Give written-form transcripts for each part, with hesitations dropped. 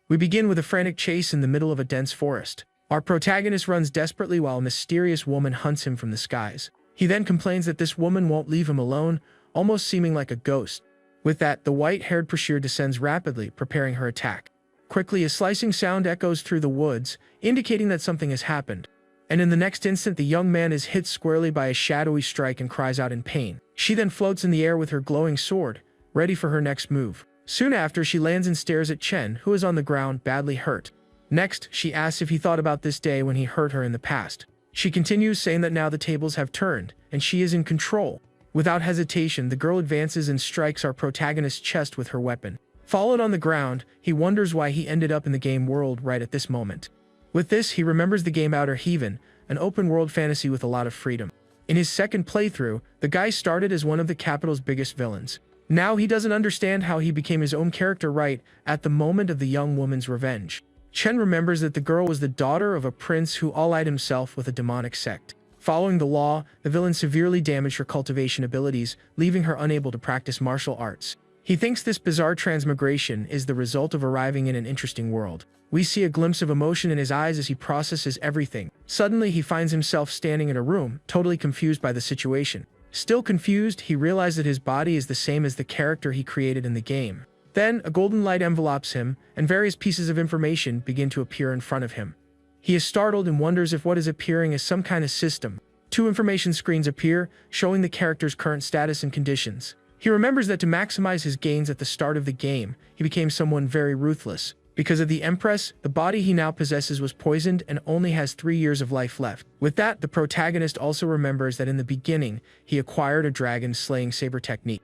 We begin with a frantic chase in the middle of a dense forest. Our protagonist runs desperately while a mysterious woman hunts him from the skies. He then complains that this woman won't leave him alone, almost seeming like a ghost. With that, the white-haired pursuer descends rapidly, preparing her attack. Quickly, a slicing sound echoes through the woods, indicating that something has happened. And in the next instant, the young man is hit squarely by a shadowy strike and cries out in pain. She then floats in the air with her glowing sword, ready for her next move. Soon after, she lands and stares at Chen, who is on the ground, badly hurt. Next, she asks if he thought about this day when he hurt her in the past. She continues, saying that now the tables have turned, and she is in control. Without hesitation, the girl advances and strikes our protagonist's chest with her weapon. Fallen on the ground, he wonders why he ended up in the game world right at this moment. With this, he remembers the game Outer Heaven, an open-world fantasy with a lot of freedom. In his second playthrough, the guy started as one of the capital's biggest villains. Now he doesn't understand how he became his own character right at the moment of the young woman's revenge. Chen remembers that the girl was the daughter of a prince who allied himself with a demonic sect. Following the law, the villain severely damaged her cultivation abilities, leaving her unable to practice martial arts. He thinks this bizarre transmigration is the result of arriving in an interesting world. We see a glimpse of emotion in his eyes as he processes everything. Suddenly, he finds himself standing in a room, totally confused by the situation. Still confused, he realizes that his body is the same as the character he created in the game. Then, a golden light envelopes him, and various pieces of information begin to appear in front of him. He is startled and wonders if what is appearing is some kind of system. 2 information screens appear, showing the character's current status and conditions. He remembers that to maximize his gains at the start of the game, he became someone very ruthless. Because of the Empress, the body he now possesses was poisoned and only has 3 years of life left. With that, the protagonist also remembers that in the beginning, he acquired a dragon-slaying saber technique.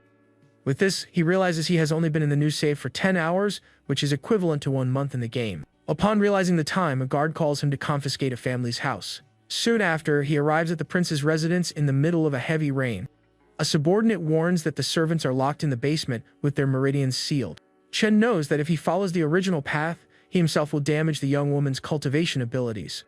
With this, he realizes he has only been in the new save for 10 hours, which is equivalent to 1 month in the game. Upon realizing the time, a guard calls him to confiscate a family's house. Soon after, he arrives at the prince's residence in the middle of a heavy rain. A subordinate warns that the servants are locked in the basement with their meridians sealed. Chen knows that if he follows the original path, he himself will damage the young woman's cultivation abilities.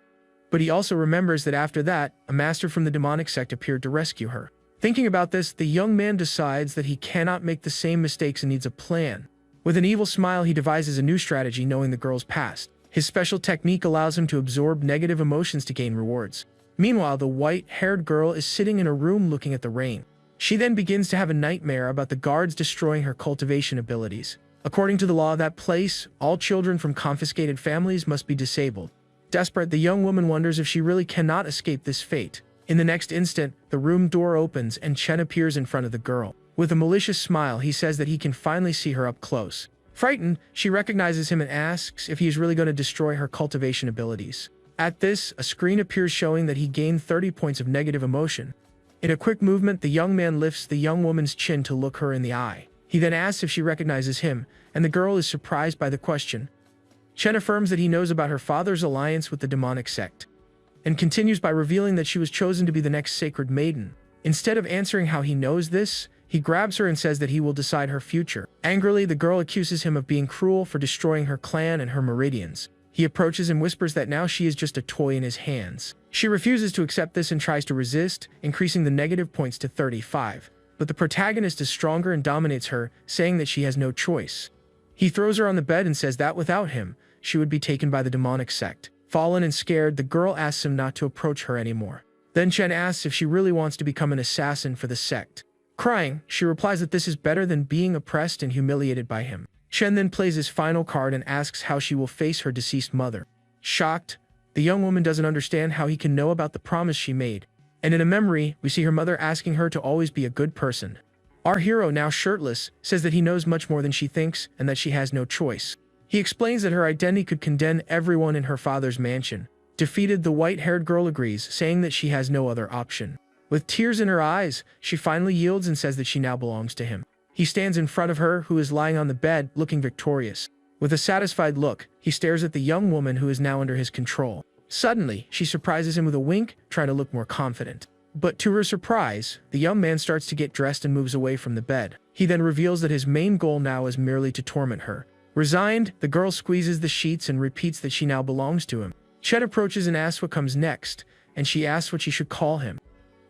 But he also remembers that after that, a master from the demonic sect appeared to rescue her. Thinking about this, the young man decides that he cannot make the same mistakes and needs a plan. With an evil smile, he devises a new strategy knowing the girl's past. His special technique allows him to absorb negative emotions to gain rewards. Meanwhile, the white-haired girl is sitting in a room looking at the rain. She then begins to have a nightmare about the guards destroying her cultivation abilities. According to the law of that place, all children from confiscated families must be disabled. Desperate, the young woman wonders if she really cannot escape this fate. In the next instant, the room door opens and Chen appears in front of the girl. With a malicious smile, he says that he can finally see her up close. Frightened, she recognizes him and asks if he is really going to destroy her cultivation abilities. At this, a screen appears showing that he gained 30 points of negative emotion. In a quick movement, the young man lifts the young woman's chin to look her in the eye. He then asks if she recognizes him, and the girl is surprised by the question. Chen affirms that he knows about her father's alliance with the demonic sect, and continues by revealing that she was chosen to be the next sacred maiden. Instead of answering how he knows this, he grabs her and says that he will decide her future. Angrily, the girl accuses him of being cruel for destroying her clan and her meridians. He approaches and whispers that now she is just a toy in his hands. She refuses to accept this and tries to resist, increasing the negative points to 35. But the protagonist is stronger and dominates her, saying that she has no choice. He throws her on the bed and says that without him, she would be taken by the demonic sect. Fallen and scared, the girl asks him not to approach her anymore. Then Chen asks if she really wants to become an assassin for the sect. Crying, she replies that this is better than being oppressed and humiliated by him. Chen then plays his final card and asks how she will face her deceased mother. Shocked, the young woman doesn't understand how he can know about the promise she made. And in a memory, we see her mother asking her to always be a good person. Our hero, now shirtless, says that he knows much more than she thinks and that she has no choice. He explains that her identity could condemn everyone in her father's mansion. Defeated, the white-haired girl agrees, saying that she has no other option. With tears in her eyes, she finally yields and says that she now belongs to him. He stands in front of her, who is lying on the bed, looking victorious. With a satisfied look, he stares at the young woman who is now under his control. Suddenly, she surprises him with a wink, trying to look more confident. But to her surprise, the young man starts to get dressed and moves away from the bed. He then reveals that his main goal now is merely to torment her. Resigned, the girl squeezes the sheets and repeats that she now belongs to him. Chet approaches and asks what comes next, and she asks what she should call him.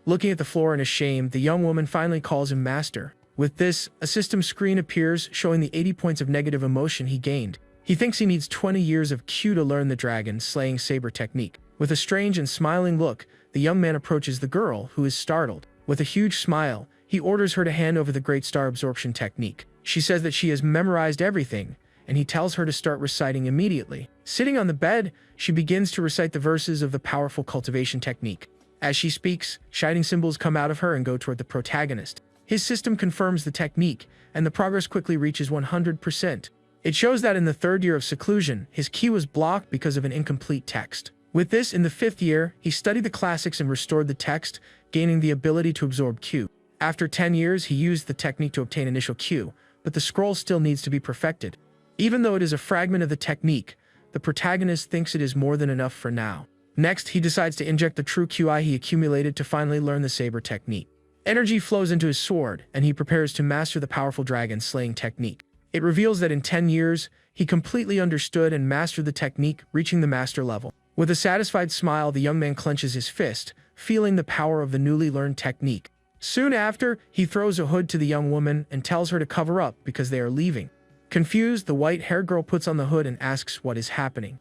Looking at the floor and ashamed, the young woman finally calls him master. With this, a system screen appears showing the 80 points of negative emotion he gained. He thinks he needs 20 years of Q to learn the dragon slaying saber technique. With a strange and smiling look, the young man approaches the girl, who is startled. With a huge smile, he orders her to hand over the Great Star Absorption technique. She says that she has memorized everything, and he tells her to start reciting immediately. Sitting on the bed, she begins to recite the verses of the powerful cultivation technique. As she speaks, shining symbols come out of her and go toward the protagonist. His system confirms the technique, and the progress quickly reaches 100%. It shows that in the 3rd year of seclusion, his key was blocked because of an incomplete text. With this, in the 5th year, he studied the classics and restored the text, gaining the ability to absorb Q. After 10 years, he used the technique to obtain initial Q, but the scroll still needs to be perfected. Even though it is a fragment of the technique, the protagonist thinks it is more than enough for now. Next, he decides to inject the true QI he accumulated to finally learn the saber technique. Energy flows into his sword, and he prepares to master the powerful dragon slaying technique. It reveals that in 10 years, he completely understood and mastered the technique, reaching the master level. With a satisfied smile, the young man clenches his fist, feeling the power of the newly learned technique. Soon after, he throws a hood to the young woman and tells her to cover up because they are leaving. Confused, the white-haired girl puts on the hood and asks what is happening.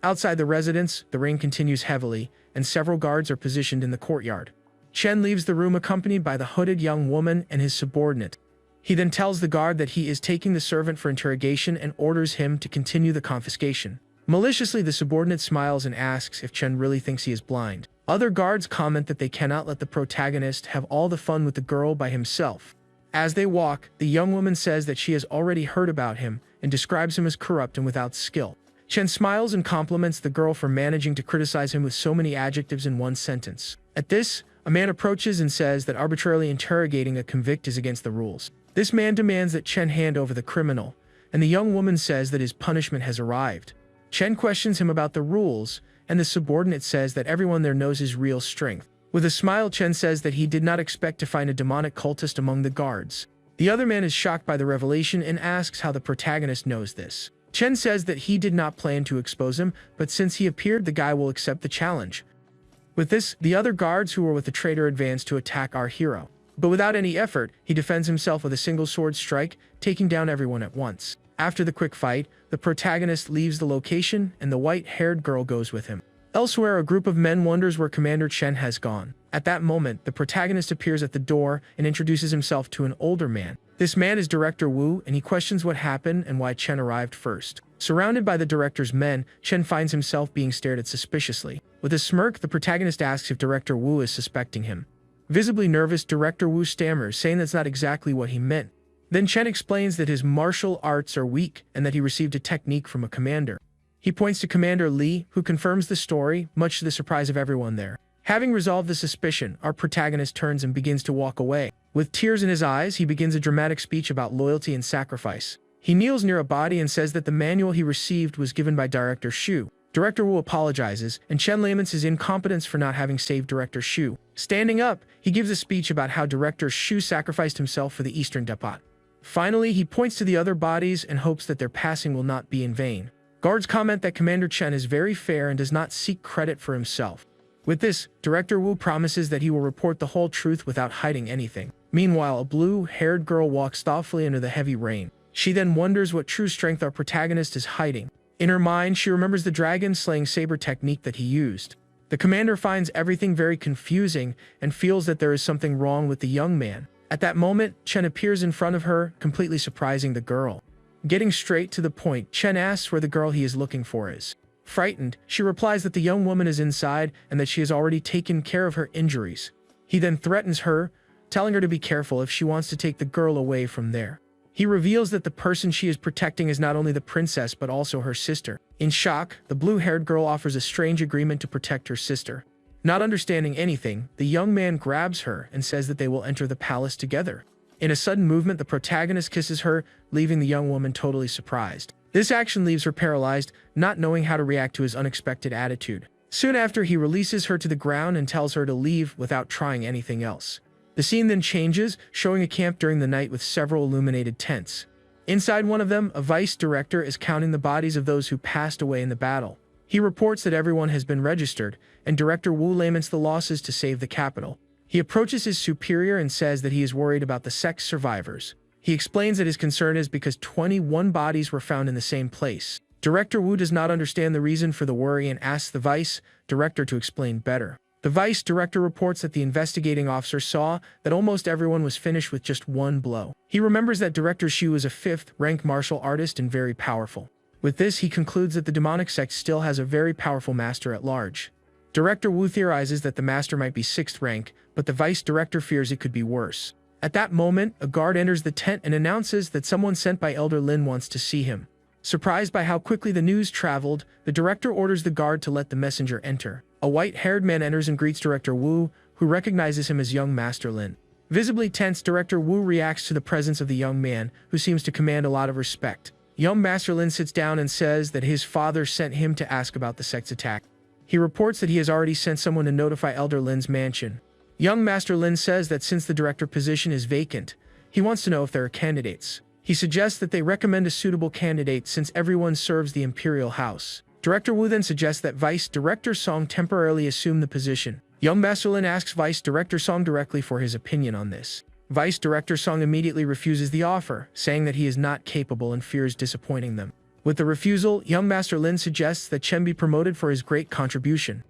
Outside the residence, the rain continues heavily, and several guards are positioned in the courtyard. Chen leaves the room accompanied by the hooded young woman and his subordinate. He then tells the guard that he is taking the servant for interrogation and orders him to continue the confiscation. Maliciously, the subordinate smiles and asks if Chen really thinks he is blind. Other guards comment that they cannot let the protagonist have all the fun with the girl by himself. As they walk, the young woman says that she has already heard about him and describes him as corrupt and without skill. Chen smiles and compliments the girl for managing to criticize him with so many adjectives in one sentence. At this, a man approaches and says that arbitrarily interrogating a convict is against the rules. This man demands that Chen hand over the criminal, and the young woman says that his punishment has arrived. Chen questions him about the rules, and the subordinate says that everyone there knows his real strength. With a smile, Chen says that he did not expect to find a demonic cultist among the guards. The other man is shocked by the revelation and asks how the protagonist knows this. Chen says that he did not plan to expose him, but since he appeared, the guy will accept the challenge. With this, the other guards who were with the traitor advance to attack our hero. But without any effort, he defends himself with a single sword strike, taking down everyone at once. After the quick fight, the protagonist leaves the location and the white-haired girl goes with him. Elsewhere, a group of men wonders where Commander Chen has gone. At that moment, the protagonist appears at the door and introduces himself to an older man. This man is Director Wu, and he questions what happened and why Chen arrived first. Surrounded by the director's men, Chen finds himself being stared at suspiciously. With a smirk, the protagonist asks if Director Wu is suspecting him. Visibly nervous, Director Wu stammers, saying that's not exactly what he meant. Then Chen explains that his martial arts are weak and that he received a technique from a commander. He points to Commander Li, who confirms the story, much to the surprise of everyone there. Having resolved the suspicion, our protagonist turns and begins to walk away. With tears in his eyes, he begins a dramatic speech about loyalty and sacrifice. He kneels near a body and says that the manual he received was given by Director Shu. Director Wu apologizes, and Chen laments his incompetence for not having saved Director Shu. Standing up, he gives a speech about how Director Shu sacrificed himself for the Eastern Depot. Finally, he points to the other bodies and hopes that their passing will not be in vain. Guards comment that Commander Chen is very fair and does not seek credit for himself. With this, Director Wu promises that he will report the whole truth without hiding anything. Meanwhile, a blue-haired girl walks thoughtfully under the heavy rain. She then wonders what true strength our protagonist is hiding. In her mind, she remembers the dragon-slaying saber technique that he used. The commander finds everything very confusing and feels that there is something wrong with the young man. At that moment, Chen appears in front of her, completely surprising the girl. Getting straight to the point, Chen asks where the girl he is looking for is. Frightened, she replies that the young woman is inside and that she has already taken care of her injuries. He then threatens her, telling her to be careful if she wants to take the girl away from there. He reveals that the person she is protecting is not only the princess but also her sister. In shock, the blue-haired girl offers a strange agreement to protect her sister. Not understanding anything, the young man grabs her and says that they will enter the palace together. In a sudden movement, the protagonist kisses her, leaving the young woman totally surprised. This action leaves her paralyzed, not knowing how to react to his unexpected attitude. Soon after, he releases her to the ground and tells her to leave without trying anything else. The scene then changes, showing a camp during the night with several illuminated tents. Inside one of them, a vice director is counting the bodies of those who passed away in the battle. He reports that everyone has been registered, and Director Wu laments the losses to save the capital. He approaches his superior and says that he is worried about the sex survivors. He explains that his concern is because 21 bodies were found in the same place. Director Wu does not understand the reason for the worry and asks the vice director to explain better. The vice director reports that the investigating officer saw that almost everyone was finished with just one blow. He remembers that Director Shu is a 5th-rank martial artist and very powerful. With this, he concludes that the demonic sect still has a very powerful master at large. Director Wu theorizes that the master might be 6th rank, but the vice director fears it could be worse. At that moment, a guard enters the tent and announces that someone sent by Elder Lin wants to see him. Surprised by how quickly the news traveled, the director orders the guard to let the messenger enter. A white-haired man enters and greets Director Wu, who recognizes him as young Master Lin. Visibly tense, Director Wu reacts to the presence of the young man, who seems to command a lot of respect. Young Master Lin sits down and says that his father sent him to ask about the sect's attack. He reports that he has already sent someone to notify Elder Lin's mansion. Young Master Lin says that since the director position is vacant, he wants to know if there are candidates. He suggests that they recommend a suitable candidate since everyone serves the Imperial House. Director Wu then suggests that Vice Director Song temporarily assume the position. Young Master Lin asks Vice Director Song directly for his opinion on this. Vice Director Song immediately refuses the offer, saying that he is not capable and fears disappointing them. With the refusal, young Master Lin suggests that Chen be promoted for his great contribution.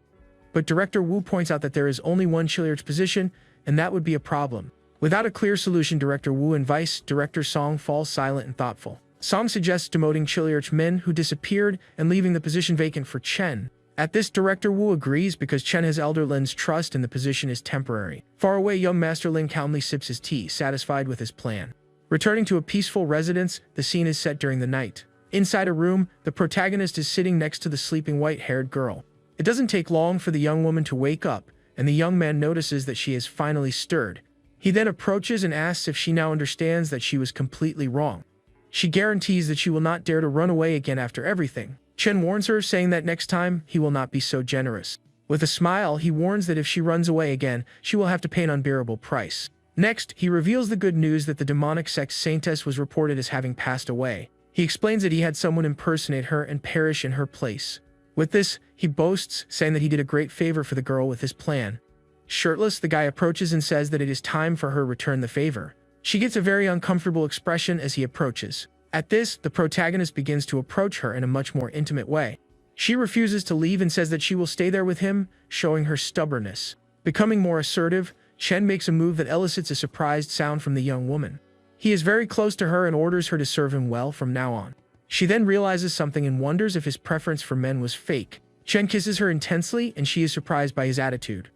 But Director Wu points out that there is only one Chiliarch position, and that would be a problem. Without a clear solution, Director Wu and Vice Director Song fall silent and thoughtful. Song suggests demoting Chiliarch men who disappeared and leaving the position vacant for Chen. At this, Director Wu agrees because Chen has Elder Lin's trust and the position is temporary. Far away, young Master Lin calmly sips his tea, satisfied with his plan. Returning to a peaceful residence, the scene is set during the night. Inside a room, the protagonist is sitting next to the sleeping white-haired girl. It doesn't take long for the young woman to wake up, and the young man notices that she has finally stirred. He then approaches and asks if she now understands that she was completely wrong. She guarantees that she will not dare to run away again after everything. Chen warns her, saying that next time, he will not be so generous. With a smile, he warns that if she runs away again, she will have to pay an unbearable price. Next, he reveals the good news that the demonic sex saintess was reported as having passed away. He explains that he had someone impersonate her and perish in her place. With this, he boasts, saying that he did a great favor for the girl with his plan. Shirtless, the guy approaches and says that it is time for her to return the favor. She gets a very uncomfortable expression as he approaches. At this, the protagonist begins to approach her in a much more intimate way. She refuses to leave and says that she will stay there with him, showing her stubbornness. Becoming more assertive, Chen makes a move that elicits a surprised sound from the young woman. He is very close to her and orders her to serve him well from now on. She then realizes something and wonders if his preference for men was fake. Chen kisses her intensely and she is surprised by his attitude.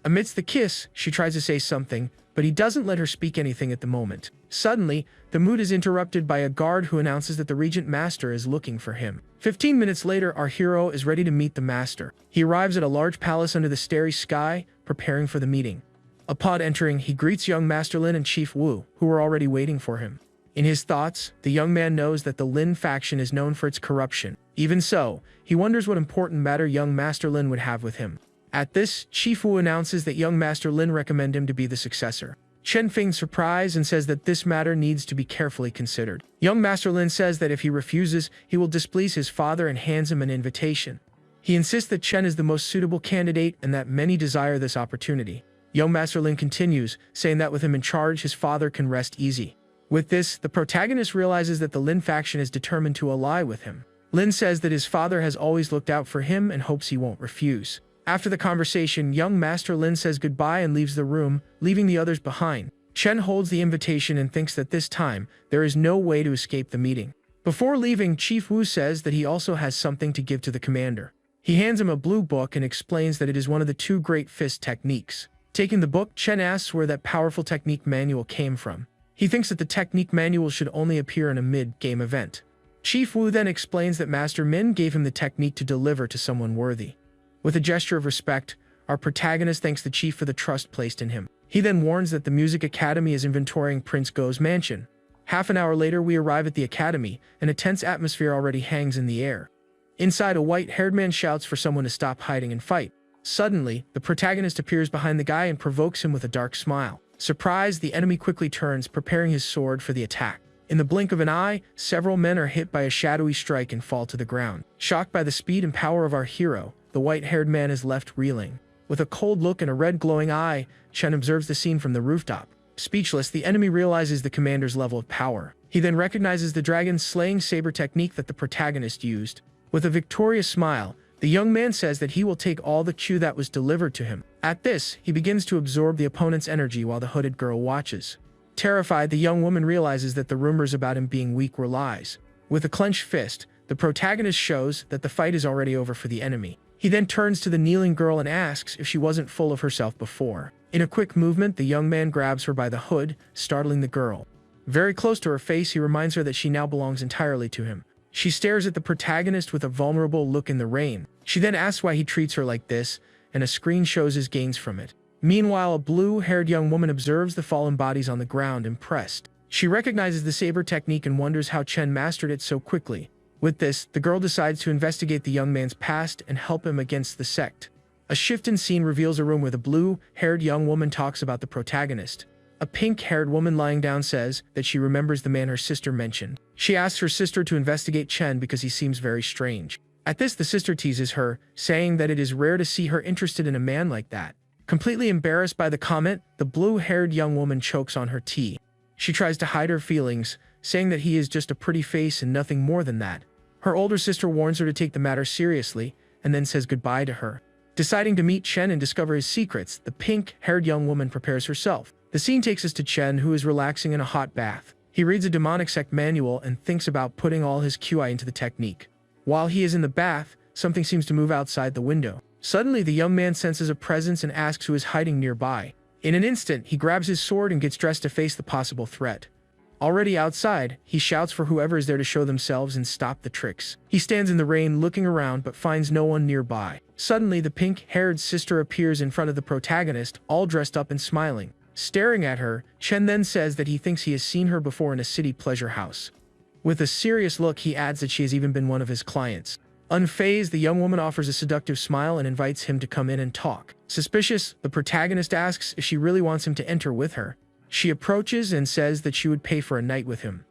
Amidst the kiss, she tries to say something, but he doesn't let her speak anything at the moment. Suddenly, the mood is interrupted by a guard who announces that the Regent Master is looking for him. 15 minutes later, our hero is ready to meet the Master. He arrives at a large palace under the starry sky, preparing for the meeting. Upon entering, he greets young Master Lin and Chief Wu, who are already waiting for him. In his thoughts, the young man knows that the Lin faction is known for its corruption. Even so, he wonders what important matter young Master Lin would have with him. At this, Chief Wu announces that young Master Lin recommend him to be the successor. Chen feigns surprise and says that this matter needs to be carefully considered. Young Master Lin says that if he refuses, he will displease his father and hands him an invitation. He insists that Chen is the most suitable candidate and that many desire this opportunity. Young Master Lin continues, saying that with him in charge, his father can rest easy. With this, the protagonist realizes that the Lin faction is determined to ally with him. Lin says that his father has always looked out for him and hopes he won't refuse. After the conversation, young Master Lin says goodbye and leaves the room, leaving the others behind. Chen holds the invitation and thinks that this time, there is no way to escape the meeting. Before leaving, Chief Wu says that he also has something to give to the commander. He hands him a blue book and explains that it is one of the 2 great fist techniques. Taking the book, Chen asks where that powerful technique manual came from. He thinks that the technique manual should only appear in a mid-game event. Chief Wu then explains that Master Min gave him the technique to deliver to someone worthy. With a gesture of respect, our protagonist thanks the chief for the trust placed in him. He then warns that the Music Academy is inventorying Prince Go's mansion. Half an hour later, we arrive at the academy, and a tense atmosphere already hangs in the air. Inside, a white-haired man shouts for someone to stop hiding and fight. Suddenly, the protagonist appears behind the guy and provokes him with a dark smile. Surprised, the enemy quickly turns, preparing his sword for the attack. In the blink of an eye, several men are hit by a shadowy strike and fall to the ground. Shocked by the speed and power of our hero, the white-haired man is left reeling. With a cold look and a red glowing eye, Chen observes the scene from the rooftop. Speechless, the enemy realizes the commander's level of power. He then recognizes the dragon-slaying saber technique that the protagonist used. With a victorious smile, the young man says that he will take all the Q that was delivered to him. At this, he begins to absorb the opponent's energy while the hooded girl watches. Terrified, the young woman realizes that the rumors about him being weak were lies. With a clenched fist, the protagonist shows that the fight is already over for the enemy. He then turns to the kneeling girl and asks if she wasn't full of herself before. In a quick movement, the young man grabs her by the hood, startling the girl. Very close to her face, he reminds her that she now belongs entirely to him. She stares at the protagonist with a vulnerable look in the rain. She then asks why he treats her like this, and a screen shows his gains from it. Meanwhile, a blue-haired young woman observes the fallen bodies on the ground, impressed. She recognizes the saber technique and wonders how Chen mastered it so quickly. With this, the girl decides to investigate the young man's past and help him against the sect. A shift in scene reveals a room where the blue-haired young woman talks about the protagonist. A pink-haired woman lying down says that she remembers the man her sister mentioned. She asks her sister to investigate Chen because he seems very strange. At this, the sister teases her, saying that it is rare to see her interested in a man like that. Completely embarrassed by the comment, the blue-haired young woman chokes on her tea. She tries to hide her feelings, saying that he is just a pretty face and nothing more than that. Her older sister warns her to take the matter seriously, and then says goodbye to her. Deciding to meet Chen and discover his secrets, the pink-haired young woman prepares herself. The scene takes us to Chen, who is relaxing in a hot bath. He reads a demonic sect manual and thinks about putting all his QI into the technique. While he is in the bath, something seems to move outside the window. Suddenly, the young man senses a presence and asks who is hiding nearby. In an instant, he grabs his sword and gets dressed to face the possible threat. Already outside, he shouts for whoever is there to show themselves and stop the tricks. He stands in the rain looking around but finds no one nearby. Suddenly, the pink-haired sister appears in front of the protagonist, all dressed up and smiling. Staring at her, Chen then says that he thinks he has seen her before in a city pleasure house. With a serious look, he adds that she has even been one of his clients. Unfazed, the young woman offers a seductive smile and invites him to come in and talk. Suspicious, the protagonist asks if she really wants him to enter with her. She approaches and says that she would pay for a night with him.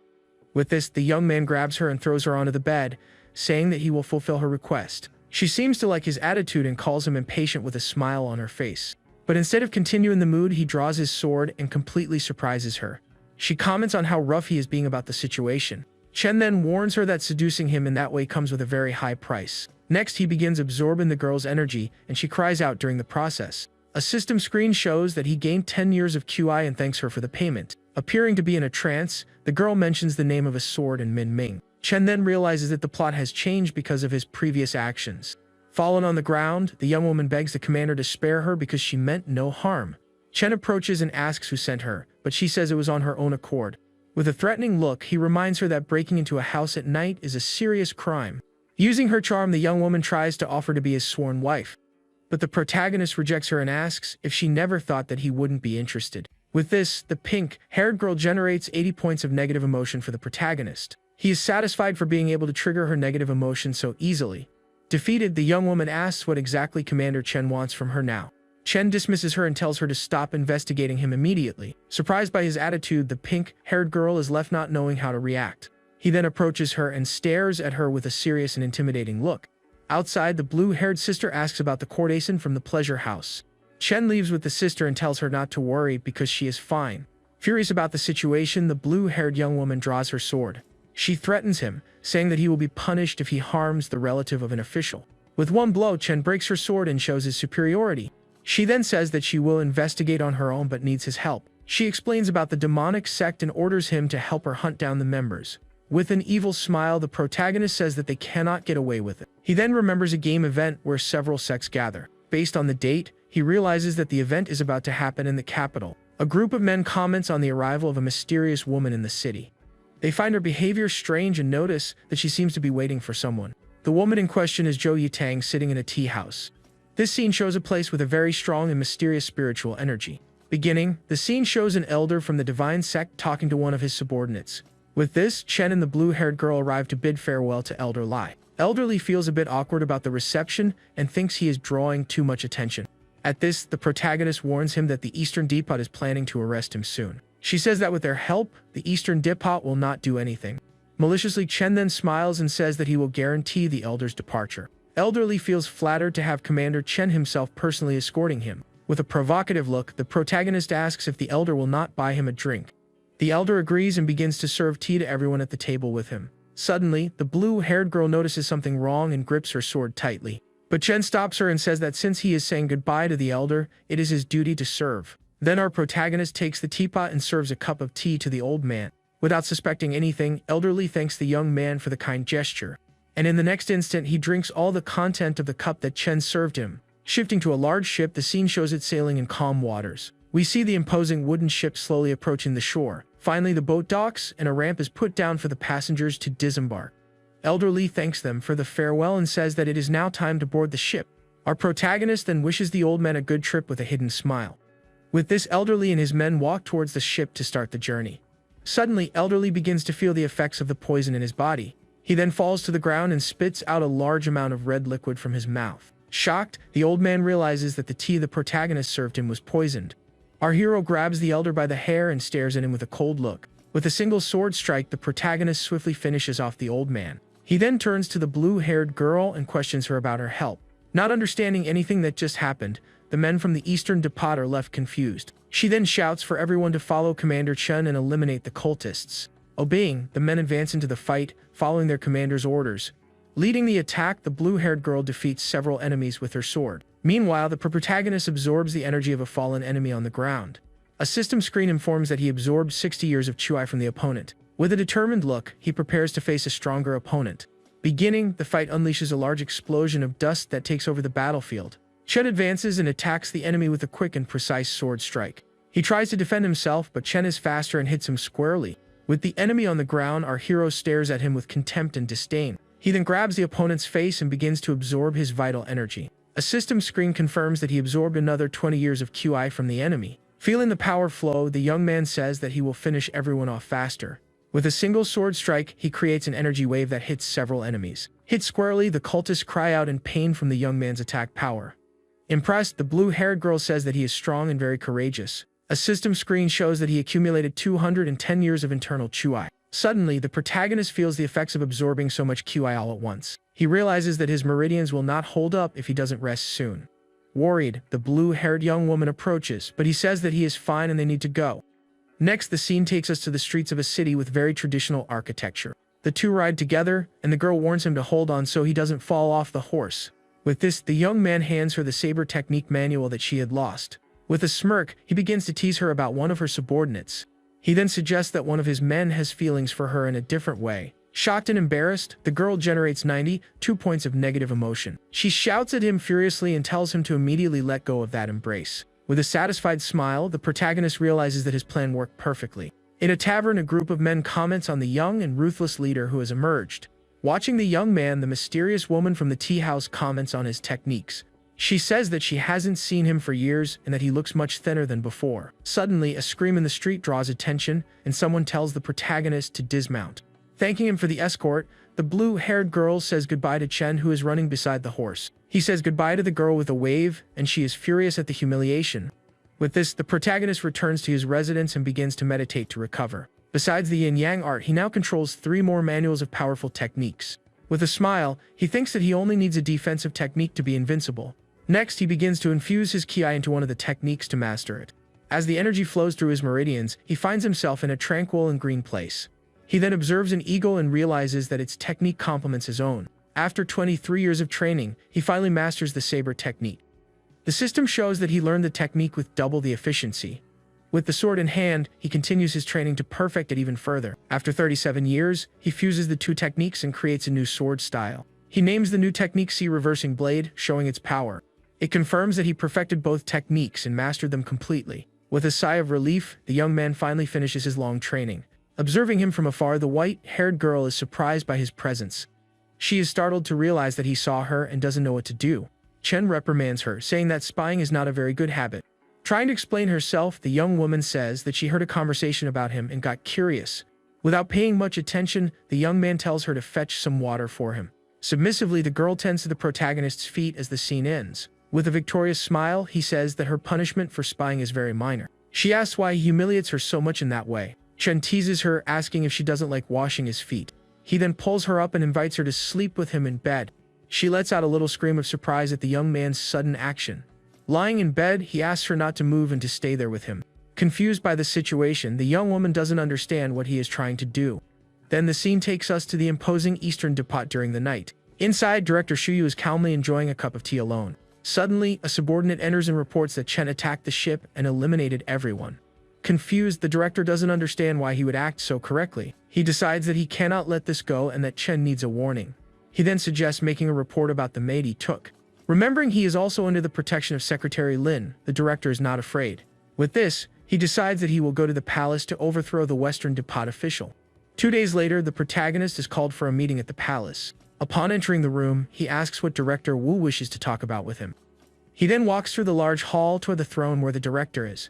With this, the young man grabs her and throws her onto the bed, saying that he will fulfill her request. She seems to like his attitude and calls him impatient with a smile on her face. But instead of continuing the mood, he draws his sword and completely surprises her. She comments on how rough he is being about the situation. Chen then warns her that seducing him in that way comes with a very high price. Next, he begins absorbing the girl's energy, and she cries out during the process. A system screen shows that he gained 10 years of QI and thanks her for the payment. Appearing to be in a trance, the girl mentions the name of a sword in Min Ming. Chen then realizes that the plot has changed because of his previous actions. Fallen on the ground, the young woman begs the commander to spare her because she meant no harm. Chen approaches and asks who sent her, but she says it was on her own accord. With a threatening look, he reminds her that breaking into a house at night is a serious crime. Using her charm, the young woman tries to offer to be his sworn wife. But the protagonist rejects her and asks if she never thought that he wouldn't be interested. With this, the pink-haired girl generates 80 points of negative emotion for the protagonist. He is satisfied for being able to trigger her negative emotion so easily. Defeated, the young woman asks what exactly Commander Chen wants from her now. Chen dismisses her and tells her to stop investigating him immediately. Surprised by his attitude, the pink-haired girl is left not knowing how to react. He then approaches her and stares at her with a serious and intimidating look. Outside, the blue-haired sister asks about the courtesan from the pleasure house. Chen leaves with the sister and tells her not to worry because she is fine. Furious about the situation, the blue-haired young woman draws her sword. She threatens him, saying that he will be punished if he harms the relative of an official. With one blow, Chen breaks her sword and shows his superiority. She then says that she will investigate on her own but needs his help. She explains about the demonic sect and orders him to help her hunt down the members. With an evil smile, the protagonist says that they cannot get away with it. He then remembers a game event where several sects gather. Based on the date, he realizes that the event is about to happen in the capital. A group of men comments on the arrival of a mysterious woman in the city. They find her behavior strange and notice that she seems to be waiting for someone. The woman in question is Zhou Yitang sitting in a tea house. This scene shows a place with a very strong and mysterious spiritual energy. Beginning, the scene shows an elder from the divine sect talking to one of his subordinates. With this, Chen and the blue-haired girl arrive to bid farewell to Elder Lai. Elder Li feels a bit awkward about the reception and thinks he is drawing too much attention. At this, the protagonist warns him that the Eastern Depot is planning to arrest him soon. She says that with their help, the Eastern Depot will not do anything. Maliciously, Chen then smiles and says that he will guarantee the elder's departure. Elder Li feels flattered to have Commander Chen himself personally escorting him. With a provocative look, the protagonist asks if the elder will not buy him a drink. The elder agrees and begins to serve tea to everyone at the table with him. Suddenly, the blue-haired girl notices something wrong and grips her sword tightly. But Chen stops her and says that since he is saying goodbye to the elder, it is his duty to serve. Then our protagonist takes the teapot and serves a cup of tea to the old man. Without suspecting anything, Elderly thanks the young man for the kind gesture. And in the next instant, he drinks all the content of the cup that Chen served him. Shifting to a large ship, the scene shows it sailing in calm waters. We see the imposing wooden ship slowly approaching the shore. Finally, the boat docks, and a ramp is put down for the passengers to disembark. Elderly thanks them for the farewell and says that it is now time to board the ship. Our protagonist then wishes the old man a good trip with a hidden smile. With this, Elderly and his men walk towards the ship to start the journey. Suddenly, Elderly begins to feel the effects of the poison in his body. He then falls to the ground and spits out a large amount of red liquid from his mouth. Shocked, the old man realizes that the tea the protagonist served him was poisoned. Our hero grabs the elder by the hair and stares at him with a cold look. With a single sword strike, the protagonist swiftly finishes off the old man. He then turns to the blue-haired girl and questions her about her help. Not understanding anything that just happened, the men from the Eastern Depot are left confused. She then shouts for everyone to follow Commander Chen and eliminate the cultists. Obeying, the men advance into the fight, following their commander's orders. Leading the attack, the blue-haired girl defeats several enemies with her sword. Meanwhile, the protagonist absorbs the energy of a fallen enemy on the ground. A system screen informs that he absorbed 60 years of Qi from the opponent. With a determined look, he prepares to face a stronger opponent. Beginning, the fight unleashes a large explosion of dust that takes over the battlefield. Chen advances and attacks the enemy with a quick and precise sword strike. He tries to defend himself, but Chen is faster and hits him squarely. With the enemy on the ground, our hero stares at him with contempt and disdain. He then grabs the opponent's face and begins to absorb his vital energy. A system screen confirms that he absorbed another 20 years of Qi from the enemy. Feeling the power flow, the young man says that he will finish everyone off faster. With a single sword strike, he creates an energy wave that hits several enemies. Hit squarely, the cultists cry out in pain from the young man's attack power. Impressed, the blue-haired girl says that he is strong and very courageous. A system screen shows that he accumulated 210 years of internal Qi. Suddenly, the protagonist feels the effects of absorbing so much Qi all at once. He realizes that his meridians will not hold up if he doesn't rest soon. Worried, the blue-haired young woman approaches, but he says that he is fine and they need to go. Next, the scene takes us to the streets of a city with very traditional architecture. The two ride together, and the girl warns him to hold on so he doesn't fall off the horse. With this, the young man hands her the saber technique manual that she had lost. With a smirk, he begins to tease her about one of her subordinates. He then suggests that one of his men has feelings for her in a different way. Shocked and embarrassed, the girl generates 92 points of negative emotion. She shouts at him furiously and tells him to immediately let go of that embrace. With a satisfied smile, the protagonist realizes that his plan worked perfectly. In a tavern, a group of men comments on the young and ruthless leader who has emerged. Watching the young man, the mysterious woman from the tea house comments on his techniques. She says that she hasn't seen him for years and that he looks much thinner than before. Suddenly, a scream in the street draws attention, and someone tells the protagonist to dismount. Thanking him for the escort, the blue-haired girl says goodbye to Chen, who is running beside the horse. He says goodbye to the girl with a wave, and she is furious at the humiliation. With this, the protagonist returns to his residence and begins to meditate to recover. Besides the yin-yang art, he now controls 3 more manuals of powerful techniques. With a smile, he thinks that he only needs a defensive technique to be invincible. Next, he begins to infuse his Qi into one of the techniques to master it. As the energy flows through his meridians, he finds himself in a tranquil and green place. He then observes an eagle and realizes that its technique complements his own. After 23 years of training, he finally masters the saber technique. The system shows that he learned the technique with double the efficiency. With the sword in hand, he continues his training to perfect it even further. After 37 years, he fuses the 2 techniques and creates a new sword style. He names the new technique Sea Reversing Blade, showing its power. It confirms that he perfected both techniques and mastered them completely. With a sigh of relief, the young man finally finishes his long training. Observing him from afar, the white-haired girl is surprised by his presence. She is startled to realize that he saw her and doesn't know what to do. Chen reprimands her, saying that spying is not a very good habit. Trying to explain herself, the young woman says that she heard a conversation about him and got curious. Without paying much attention, the young man tells her to fetch some water for him. Submissively, the girl tends to the protagonist's feet as the scene ends. With a victorious smile, he says that her punishment for spying is very minor. She asks why he humiliates her so much in that way. Chen teases her, asking if she doesn't like washing his feet. He then pulls her up and invites her to sleep with him in bed. She lets out a little scream of surprise at the young man's sudden action. Lying in bed, he asks her not to move and to stay there with him. Confused by the situation, the young woman doesn't understand what he is trying to do. Then the scene takes us to the imposing Eastern depot during the night. Inside, Director Shuyu is calmly enjoying a cup of tea alone. Suddenly, a subordinate enters and reports that Chen attacked the ship and eliminated everyone. Confused, the director doesn't understand why he would act so correctly. He decides that he cannot let this go and that Chen needs a warning. He then suggests making a report about the maid he took. Remembering he is also under the protection of Secretary Lin, the director is not afraid. With this, he decides that he will go to the palace to overthrow the Western Depot official. 2 days later, the protagonist is called for a meeting at the palace. Upon entering the room, he asks what Director Wu wishes to talk about with him. He then walks through the large hall toward the throne where the director is.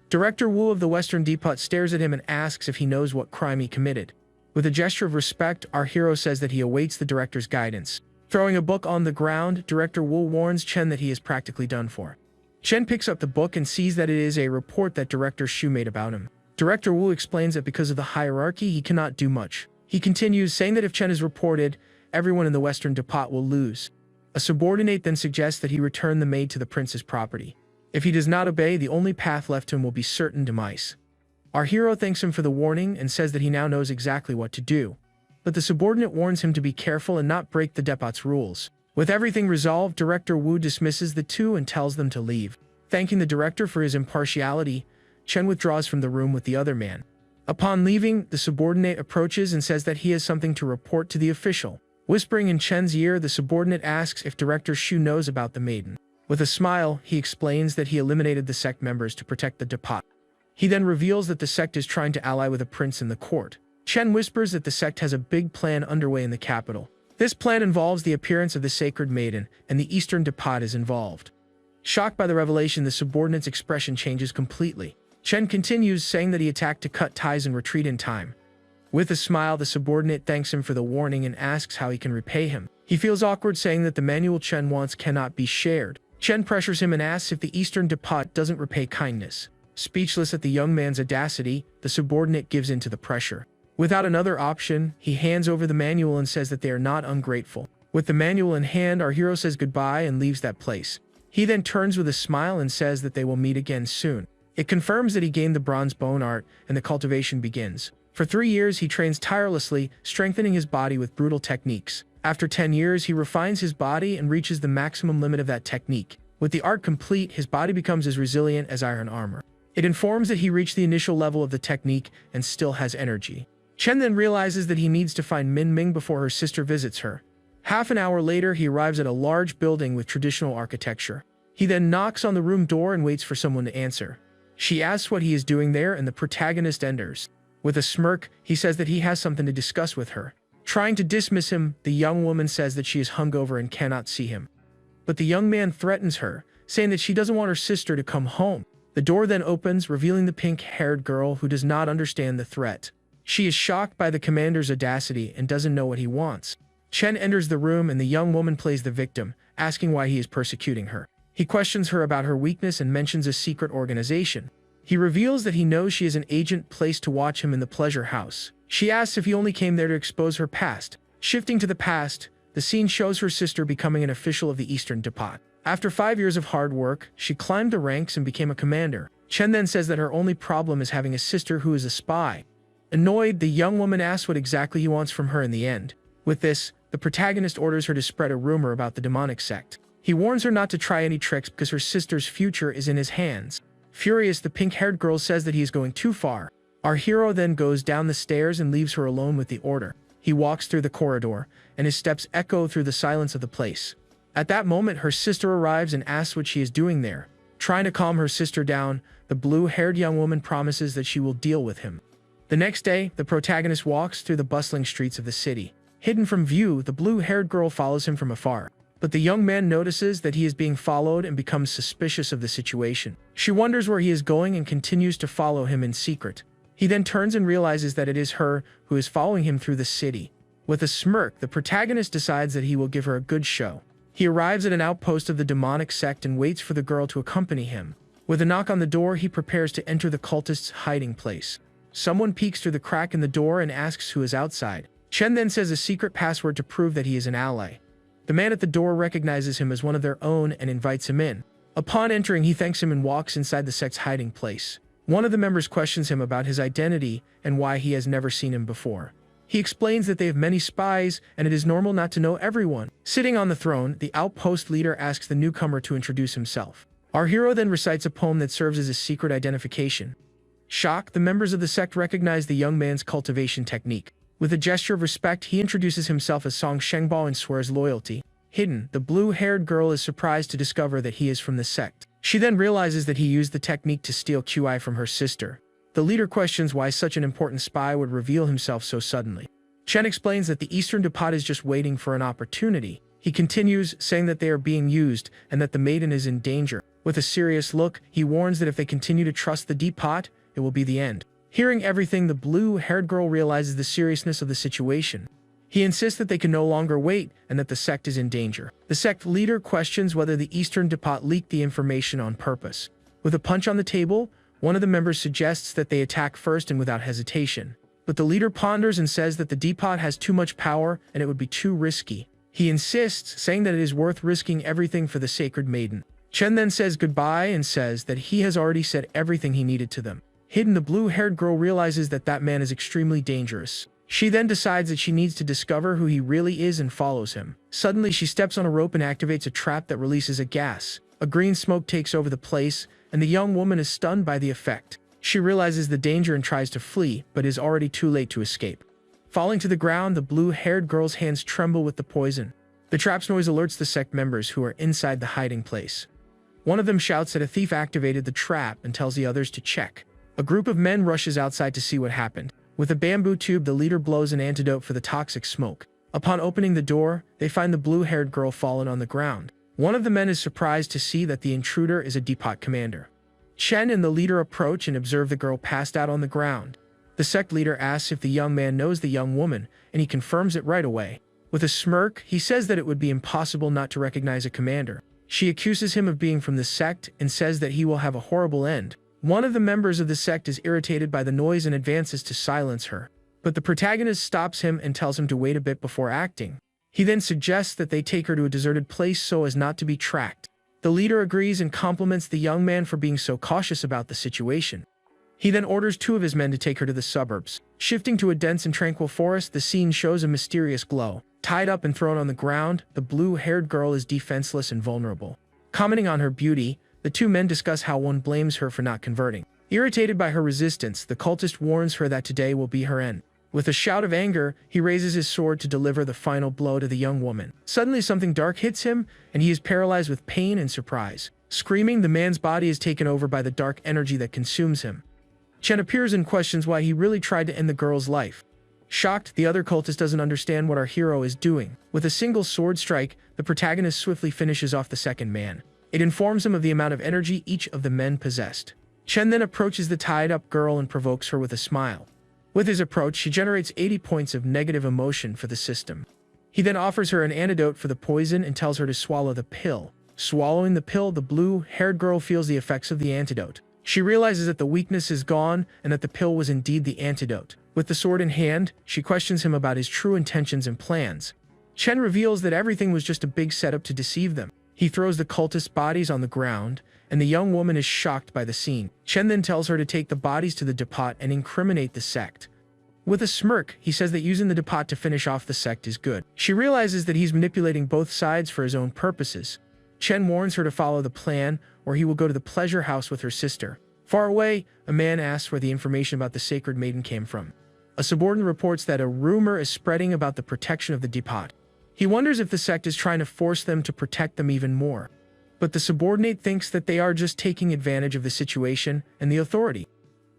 Director Wu of the Western Depot stares at him and asks if he knows what crime he committed. With a gesture of respect, our hero says that he awaits the director's guidance. Throwing a book on the ground, Director Wu warns Chen that he is practically done for. Chen picks up the book and sees that it is a report that Director Shu made about him. Director Wu explains that because of the hierarchy, he cannot do much. He continues, saying that if Chen is reported, everyone in the Western Depot will lose. A subordinate then suggests that he return the maid to the prince's property. If he does not obey, the only path left to him will be certain demise. Our hero thanks him for the warning and says that he now knows exactly what to do. But the subordinate warns him to be careful and not break the depot's rules. With everything resolved, Director Wu dismisses the two and tells them to leave. Thanking the director for his impartiality, Chen withdraws from the room with the other man. Upon leaving, the subordinate approaches and says that he has something to report to the official. Whispering in Chen's ear, the subordinate asks if Director Shu knows about the maiden. With a smile, he explains that he eliminated the sect members to protect the depot. He then reveals that the sect is trying to ally with a prince in the court. Chen whispers that the sect has a big plan underway in the capital. This plan involves the appearance of the sacred maiden, and the Eastern Depot is involved. Shocked by the revelation, the subordinate's expression changes completely. Chen continues, saying that he attacked to cut ties and retreat in time. With a smile, the subordinate thanks him for the warning and asks how he can repay him. He feels awkward, saying that the manual Chen wants cannot be shared. Chen pressures him and asks if the Eastern Depot doesn't repay kindness. Speechless at the young man's audacity, the subordinate gives in to the pressure. Without another option, he hands over the manual and says that they are not ungrateful. With the manual in hand, our hero says goodbye and leaves that place. He then turns with a smile and says that they will meet again soon. It confirms that he gained the bronze bone art, and the cultivation begins. For 3 years, he trains tirelessly, strengthening his body with brutal techniques. After 10 years, he refines his body and reaches the maximum limit of that technique. With the art complete, his body becomes as resilient as iron armor. It informs that he reached the initial level of the technique and still has energy. Chen then realizes that he needs to find Min Ming before her sister visits her. Half an hour later, he arrives at a large building with traditional architecture. He then knocks on the room door and waits for someone to answer. She asks what he is doing there, and the protagonist enters. With a smirk, he says that he has something to discuss with her. Trying to dismiss him, the young woman says that she is hungover and cannot see him. But the young man threatens her, saying that she doesn't want her sister to come home. The door then opens, revealing the pink-haired girl who does not understand the threat. She is shocked by the commander's audacity and doesn't know what he wants. Chen enters the room and the young woman plays the victim, asking why he is persecuting her. He questions her about her weakness and mentions a secret organization. He reveals that he knows she is an agent placed to watch him in the pleasure house. She asks if he only came there to expose her past. Shifting to the past, the scene shows her sister becoming an official of the Eastern Depot. After 5 years of hard work, she climbed the ranks and became a commander. Chen then says that her only problem is having a sister who is a spy. Annoyed, the young woman asks what exactly he wants from her in the end. With this, the protagonist orders her to spread a rumor about the demonic sect. He warns her not to try any tricks because her sister's future is in his hands. Furious, the pink-haired girl says that he is going too far. Our hero then goes down the stairs and leaves her alone with the order. He walks through the corridor, and his steps echo through the silence of the place. At that moment, her sister arrives and asks what she is doing there. Trying to calm her sister down, the blue-haired young woman promises that she will deal with him. The next day, the protagonist walks through the bustling streets of the city. Hidden from view, the blue-haired girl follows him from afar. But the young man notices that he is being followed and becomes suspicious of the situation. She wonders where he is going and continues to follow him in secret. He then turns and realizes that it is her who is following him through the city. With a smirk, the protagonist decides that he will give her a good show. He arrives at an outpost of the demonic sect and waits for the girl to accompany him. With a knock on the door, he prepares to enter the cultist's hiding place. Someone peeks through the crack in the door and asks who is outside. Chen then says a secret password to prove that he is an ally. The man at the door recognizes him as one of their own and invites him in. Upon entering, he thanks him and walks inside the sect's hiding place. One of the members questions him about his identity and why he has never seen him before. He explains that they have many spies and it is normal not to know everyone. Sitting on the throne, the outpost leader asks the newcomer to introduce himself. Our hero then recites a poem that serves as a secret identification. Shocked, the members of the sect recognize the young man's cultivation technique. With a gesture of respect, he introduces himself as Song Shengbao and swears loyalty. Hidden, the blue-haired girl is surprised to discover that he is from the sect. She then realizes that he used the technique to steal QI from her sister. The leader questions why such an important spy would reveal himself so suddenly. Chen explains that the Eastern Depot is just waiting for an opportunity. He continues, saying that they are being used and that the maiden is in danger. With a serious look, he warns that if they continue to trust the Depot, it will be the end. Hearing everything, the blue-haired girl realizes the seriousness of the situation. He insists that they can no longer wait and that the sect is in danger. The sect leader questions whether the Eastern Depot leaked the information on purpose. With a punch on the table, one of the members suggests that they attack first and without hesitation. But the leader ponders and says that the Depot has too much power and it would be too risky. He insists, saying that it is worth risking everything for the sacred maiden. Chen then says goodbye and says that he has already said everything he needed to them. Hidden, the blue-haired girl realizes that that man is extremely dangerous. She then decides that she needs to discover who he really is and follows him. Suddenly, she steps on a rope and activates a trap that releases a gas. A green smoke takes over the place, and the young woman is stunned by the effect. She realizes the danger and tries to flee, but is already too late to escape. Falling to the ground, the blue-haired girl's hands tremble with the poison. The trap's noise alerts the sect members who are inside the hiding place. One of them shouts that a thief activated the trap and tells the others to check. A group of men rushes outside to see what happened. With a bamboo tube, the leader blows an antidote for the toxic smoke. Upon opening the door, they find the blue-haired girl fallen on the ground. One of the men is surprised to see that the intruder is a Depot commander. Chen and the leader approach and observe the girl passed out on the ground. The sect leader asks if the young man knows the young woman, and he confirms it right away. With a smirk, he says that it would be impossible not to recognize a commander. She accuses him of being from the sect and says that he will have a horrible end. One of the members of the sect is irritated by the noise and advances to silence her. But the protagonist stops him and tells him to wait a bit before acting. He then suggests that they take her to a deserted place so as not to be tracked. The leader agrees and compliments the young man for being so cautious about the situation. He then orders two of his men to take her to the suburbs. Shifting to a dense and tranquil forest, the scene shows a mysterious glow. Tied up and thrown on the ground, the blue-haired girl is defenseless and vulnerable. Commenting on her beauty, the two men discuss how one blames her for not converting. Irritated by her resistance, the cultist warns her that today will be her end. With a shout of anger, he raises his sword to deliver the final blow to the young woman. Suddenly, something dark hits him, and he is paralyzed with pain and surprise. Screaming, the man's body is taken over by the dark energy that consumes him. Chen appears and questions why he really tried to end the girl's life. Shocked, the other cultist doesn't understand what our hero is doing. With a single sword strike, the protagonist swiftly finishes off the second man. It informs him of the amount of energy each of the men possessed. Chen then approaches the tied-up girl and provokes her with a smile. With his approach, she generates 80 points of negative emotion for the system. He then offers her an antidote for the poison and tells her to swallow the pill. Swallowing the pill, the blue-haired girl feels the effects of the antidote. She realizes that the weakness is gone and that the pill was indeed the antidote. With the sword in hand, she questions him about his true intentions and plans. Chen reveals that everything was just a big setup to deceive them. He throws the cultists' bodies on the ground, and the young woman is shocked by the scene. Chen then tells her to take the bodies to the Depot and incriminate the sect. With a smirk, he says that using the Depot to finish off the sect is good. She realizes that he's manipulating both sides for his own purposes. Chen warns her to follow the plan, or he will go to the pleasure house with her sister. Far away, a man asks where the information about the sacred maiden came from. A subordinate reports that a rumor is spreading about the protection of the Depot. He wonders if the sect is trying to force them to protect them even more. But the subordinate thinks that they are just taking advantage of the situation and the authority.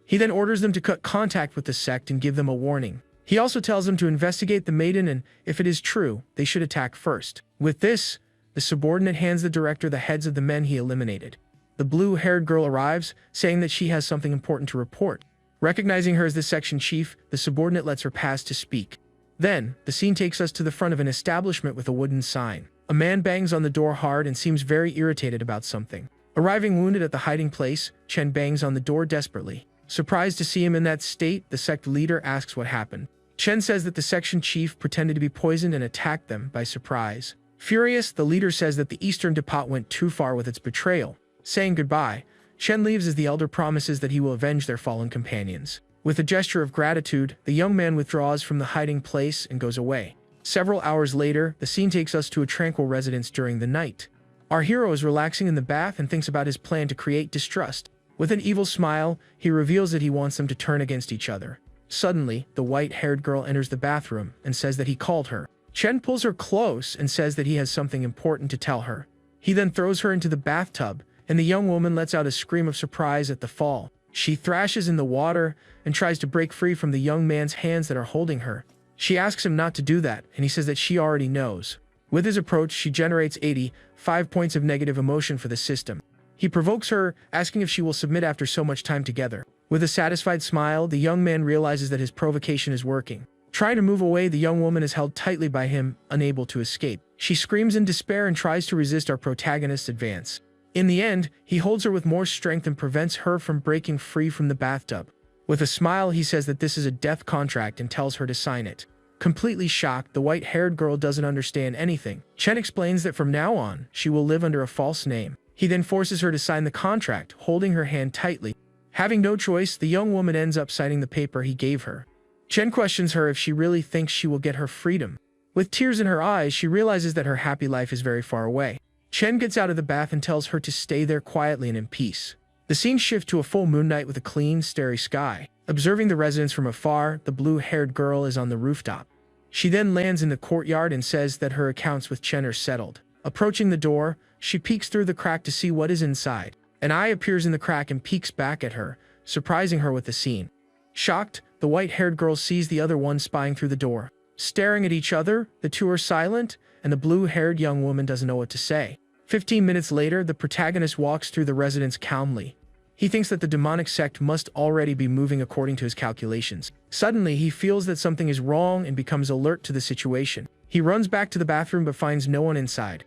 He then orders them to cut contact with the sect and give them a warning. He also tells them to investigate the maiden and, if it is true, they should attack first. With this, the subordinate hands the director the heads of the men he eliminated. The blue-haired girl arrives, saying that she has something important to report. Recognizing her as the section chief, the subordinate lets her pass to speak. Then, the scene takes us to the front of an establishment with a wooden sign. A man bangs on the door hard and seems very irritated about something. Arriving wounded at the hiding place, Chen bangs on the door desperately. Surprised to see him in that state, the sect leader asks what happened. Chen says that the section chief pretended to be poisoned and attacked them by surprise. Furious, the leader says that the Eastern Depot went too far with its betrayal. Saying goodbye, Chen leaves as the elder promises that he will avenge their fallen companions. With a gesture of gratitude, the young man withdraws from the hiding place and goes away. Several hours later, the scene takes us to a tranquil residence during the night. Our hero is relaxing in the bath and thinks about his plan to create distrust. With an evil smile, he reveals that he wants them to turn against each other. Suddenly, the white-haired girl enters the bathroom and says that he called her. Chen pulls her close and says that he has something important to tell her. He then throws her into the bathtub, and the young woman lets out a scream of surprise at the fall. She thrashes in the water and tries to break free from the young man's hands that are holding her. She asks him not to do that, and he says that she already knows. With his approach, she generates 85 points of negative emotion for the system. He provokes her, asking if she will submit after so much time together. With a satisfied smile, the young man realizes that his provocation is working. Trying to move away, the young woman is held tightly by him, unable to escape. She screams in despair and tries to resist our protagonist's advance. In the end, he holds her with more strength and prevents her from breaking free from the bathtub. With a smile, he says that this is a death contract and tells her to sign it. Completely shocked, the white-haired girl doesn't understand anything. Chen explains that from now on, she will live under a false name. He then forces her to sign the contract, holding her hand tightly. Having no choice, the young woman ends up signing the paper he gave her. Chen questions her if she really thinks she will get her freedom. With tears in her eyes, she realizes that her happy life is very far away. Chen gets out of the bath and tells her to stay there quietly and in peace. The scene shifts to a full moon night with a clean, starry sky. Observing the residence from afar, the blue-haired girl is on the rooftop. She then lands in the courtyard and says that her accounts with Chen are settled. Approaching the door, she peeks through the crack to see what is inside. An eye appears in the crack and peeks back at her, surprising her with the scene. Shocked, the white-haired girl sees the other one spying through the door. Staring at each other, the two are silent, and the blue-haired young woman doesn't know what to say. 15 minutes later, the protagonist walks through the residence calmly. He thinks that the demonic sect must already be moving according to his calculations. Suddenly, he feels that something is wrong and becomes alert to the situation. He runs back to the bathroom but finds no one inside.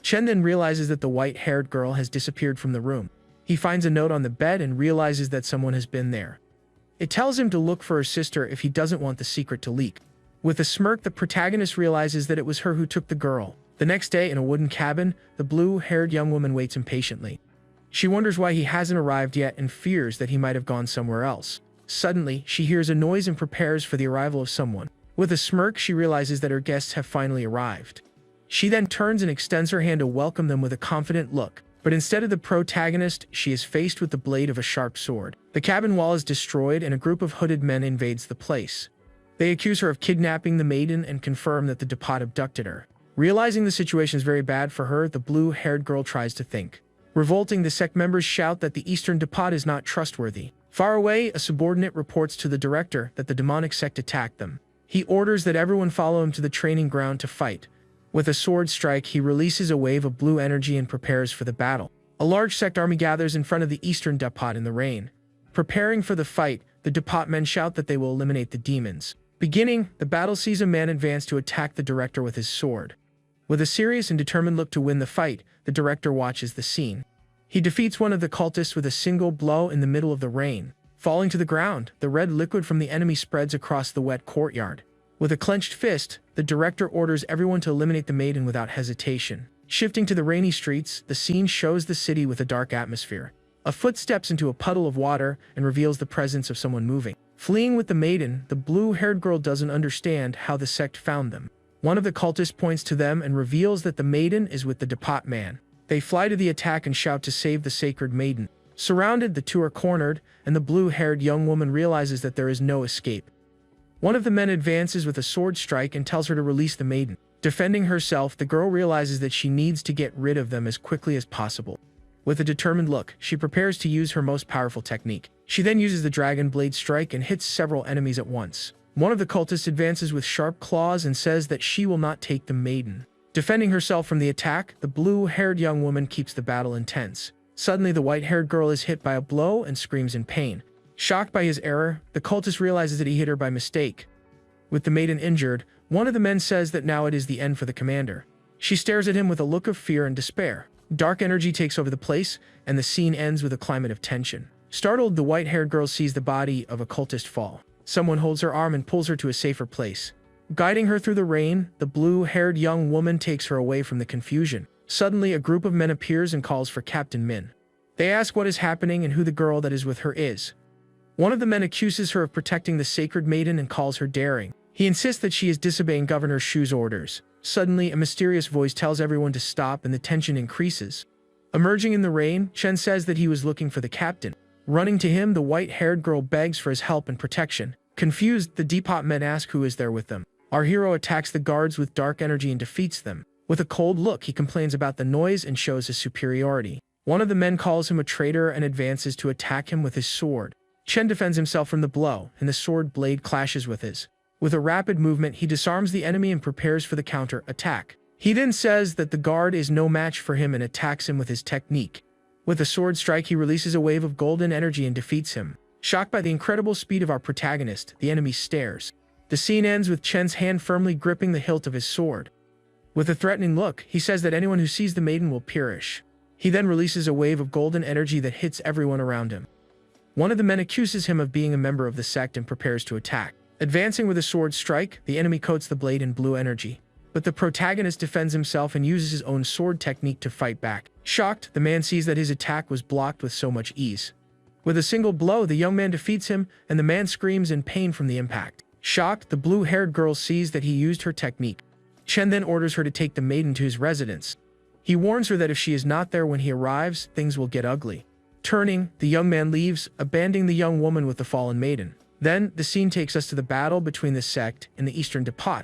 Chen then realizes that the white-haired girl has disappeared from the room. He finds a note on the bed and realizes that someone has been there. It tells him to look for her sister if he doesn't want the secret to leak. With a smirk, the protagonist realizes that it was her who took the girl. The next day, in a wooden cabin, the blue-haired young woman waits impatiently. She wonders why he hasn't arrived yet and fears that he might have gone somewhere else. Suddenly, she hears a noise and prepares for the arrival of someone. With a smirk, she realizes that her guests have finally arrived. She then turns and extends her hand to welcome them with a confident look. But instead of the protagonist, she is faced with the blade of a sharp sword. The cabin wall is destroyed and a group of hooded men invades the place. They accuse her of kidnapping the maiden and confirm that the Depot abducted her. Realizing the situation is very bad for her, the blue-haired girl tries to think. Revolting, the sect members shout that the Eastern Depot is not trustworthy. Far away, a subordinate reports to the director that the demonic sect attacked them. He orders that everyone follow him to the training ground to fight. With a sword strike, he releases a wave of blue energy and prepares for the battle. A large sect army gathers in front of the Eastern Depot in the rain. Preparing for the fight, the Depot men shout that they will eliminate the demons. Beginning, the battle sees a man advance to attack the director with his sword. With a serious and determined look to win the fight, the director watches the scene. He defeats one of the cultists with a single blow in the middle of the rain. Falling to the ground, the red liquid from the enemy spreads across the wet courtyard. With a clenched fist, the director orders everyone to eliminate the maiden without hesitation. Shifting to the rainy streets, the scene shows the city with a dark atmosphere. A foot steps into a puddle of water and reveals the presence of someone moving. Fleeing with the maiden, the blue-haired girl doesn't understand how the sect found them. One of the cultists points to them and reveals that the maiden is with the Depot man. They fly to the attack and shout to save the sacred maiden. Surrounded, the two are cornered, and the blue-haired young woman realizes that there is no escape. One of the men advances with a sword strike and tells her to release the maiden. Defending herself, the girl realizes that she needs to get rid of them as quickly as possible. With a determined look, she prepares to use her most powerful technique. She then uses the dragon blade strike and hits several enemies at once. One of the cultists advances with sharp claws and says that she will not take the maiden. Defending herself from the attack, the blue-haired young woman keeps the battle intense. Suddenly, the white-haired girl is hit by a blow and screams in pain. Shocked by his error, the cultist realizes that he hit her by mistake. With the maiden injured, one of the men says that now it is the end for the commander. She stares at him with a look of fear and despair. Dark energy takes over the place, and the scene ends with a climate of tension. Startled, the white-haired girl sees the body of a cultist fall. Someone holds her arm and pulls her to a safer place. Guiding her through the rain, the blue-haired young woman takes her away from the confusion. Suddenly, a group of men appears and calls for Captain Min. They ask what is happening and who the girl that is with her is. One of the men accuses her of protecting the sacred maiden and calls her daring. He insists that she is disobeying Governor Shu's orders. Suddenly, a mysterious voice tells everyone to stop and the tension increases. Emerging in the rain, Chen says that he was looking for the captain. Running to him, the white-haired girl begs for his help and protection. Confused, the Depot men ask who is there with them. Our hero attacks the guards with dark energy and defeats them. With a cold look, he complains about the noise and shows his superiority. One of the men calls him a traitor and advances to attack him with his sword. Chen defends himself from the blow, and the sword blade clashes with his. With a rapid movement, he disarms the enemy and prepares for the counter-attack. He then says that the guard is no match for him and attacks him with his technique. With a sword strike, he releases a wave of golden energy and defeats him. Shocked by the incredible speed of our protagonist, the enemy stares. The scene ends with Chen's hand firmly gripping the hilt of his sword. With a threatening look, he says that anyone who sees the maiden will perish. He then releases a wave of golden energy that hits everyone around him. One of the men accuses him of being a member of the sect and prepares to attack. Advancing with a sword strike, the enemy coats the blade in blue energy. But the protagonist defends himself and uses his own sword technique to fight back. Shocked, the man sees that his attack was blocked with so much ease. With a single blow, the young man defeats him, and the man screams in pain from the impact. Shocked, the blue-haired girl sees that he used her technique. Chen then orders her to take the maiden to his residence. He warns her that if she is not there when he arrives, things will get ugly. Turning, the young man leaves, abandoning the young woman with the fallen maiden. Then, the scene takes us to the battle between the sect and the Eastern Depot.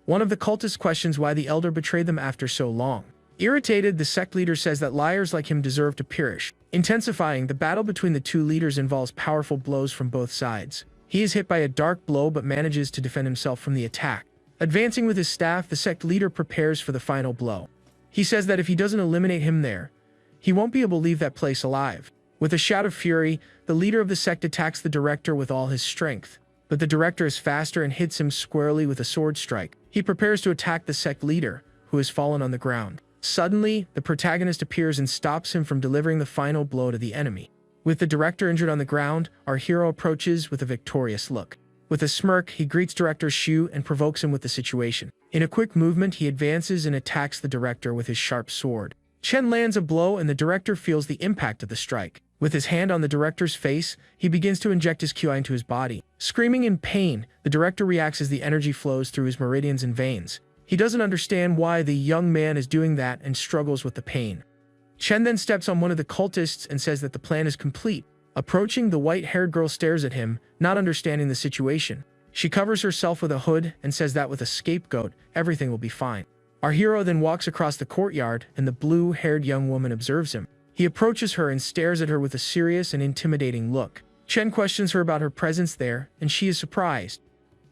One of the cultists questions why the elder betrayed them after so long. Irritated, the sect leader says that liars like him deserve to perish. Intensifying, the battle between the two leaders involves powerful blows from both sides. He is hit by a dark blow but manages to defend himself from the attack. Advancing with his staff, the sect leader prepares for the final blow. He says that if he doesn't eliminate him there, he won't be able to leave that place alive. With a shout of fury, the leader of the sect attacks the director with all his strength. But the director is faster and hits him squarely with a sword strike. He prepares to attack the sect leader, who has fallen on the ground. Suddenly, the protagonist appears and stops him from delivering the final blow to the enemy. With the director injured on the ground, our hero approaches with a victorious look. With a smirk, he greets Director Shu and provokes him with the situation. In a quick movement, he advances and attacks the director with his sharp sword. Chen lands a blow and the director feels the impact of the strike. With his hand on the director's face, he begins to inject his QI into his body. Screaming in pain, the director reacts as the energy flows through his meridians and veins. He doesn't understand why the young man is doing that and struggles with the pain. Chen then steps on one of the cultists and says that the plan is complete. Approaching, the white-haired girl stares at him, not understanding the situation. She covers herself with a hood and says that with a scapegoat, everything will be fine. Our hero then walks across the courtyard and the blue-haired young woman observes him. He approaches her and stares at her with a serious and intimidating look. Chen questions her about her presence there, and she is surprised.